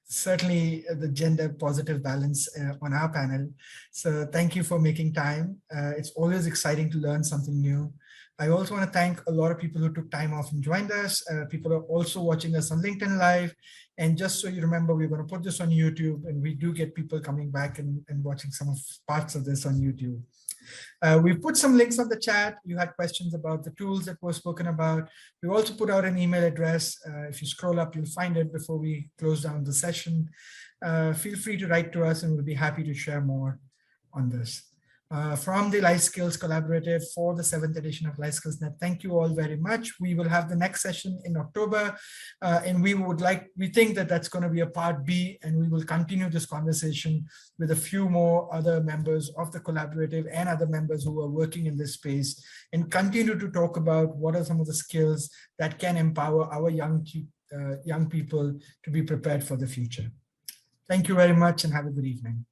Speaker 1: Certainly the gender positive balance on our panel. So thank you for making time. It's always exciting to learn something new. I also want to thank a lot of people who took time off and joined us. People are also watching us on LinkedIn Live. And just so you remember, we're going to put this on YouTube, and we do get people coming back and watching some of parts of this on YouTube. We've put some links on the chat. You had questions about the tools that were spoken about. We also put out an email address. If you scroll up, you'll find it before we close down the session. Feel free to write to us, and we'll be happy to share more on this. From the Life Skills Collaborative for the 7th edition of LifeSkillsNet, thank you all very much. We will have the next session in October, and we think that that's going to be a part B, and we will continue this conversation with a few more other members of the collaborative and other members who are working in this space, and continue to talk about what are some of the skills that can empower our young people to be prepared for the future. Thank you very much, and have a good evening.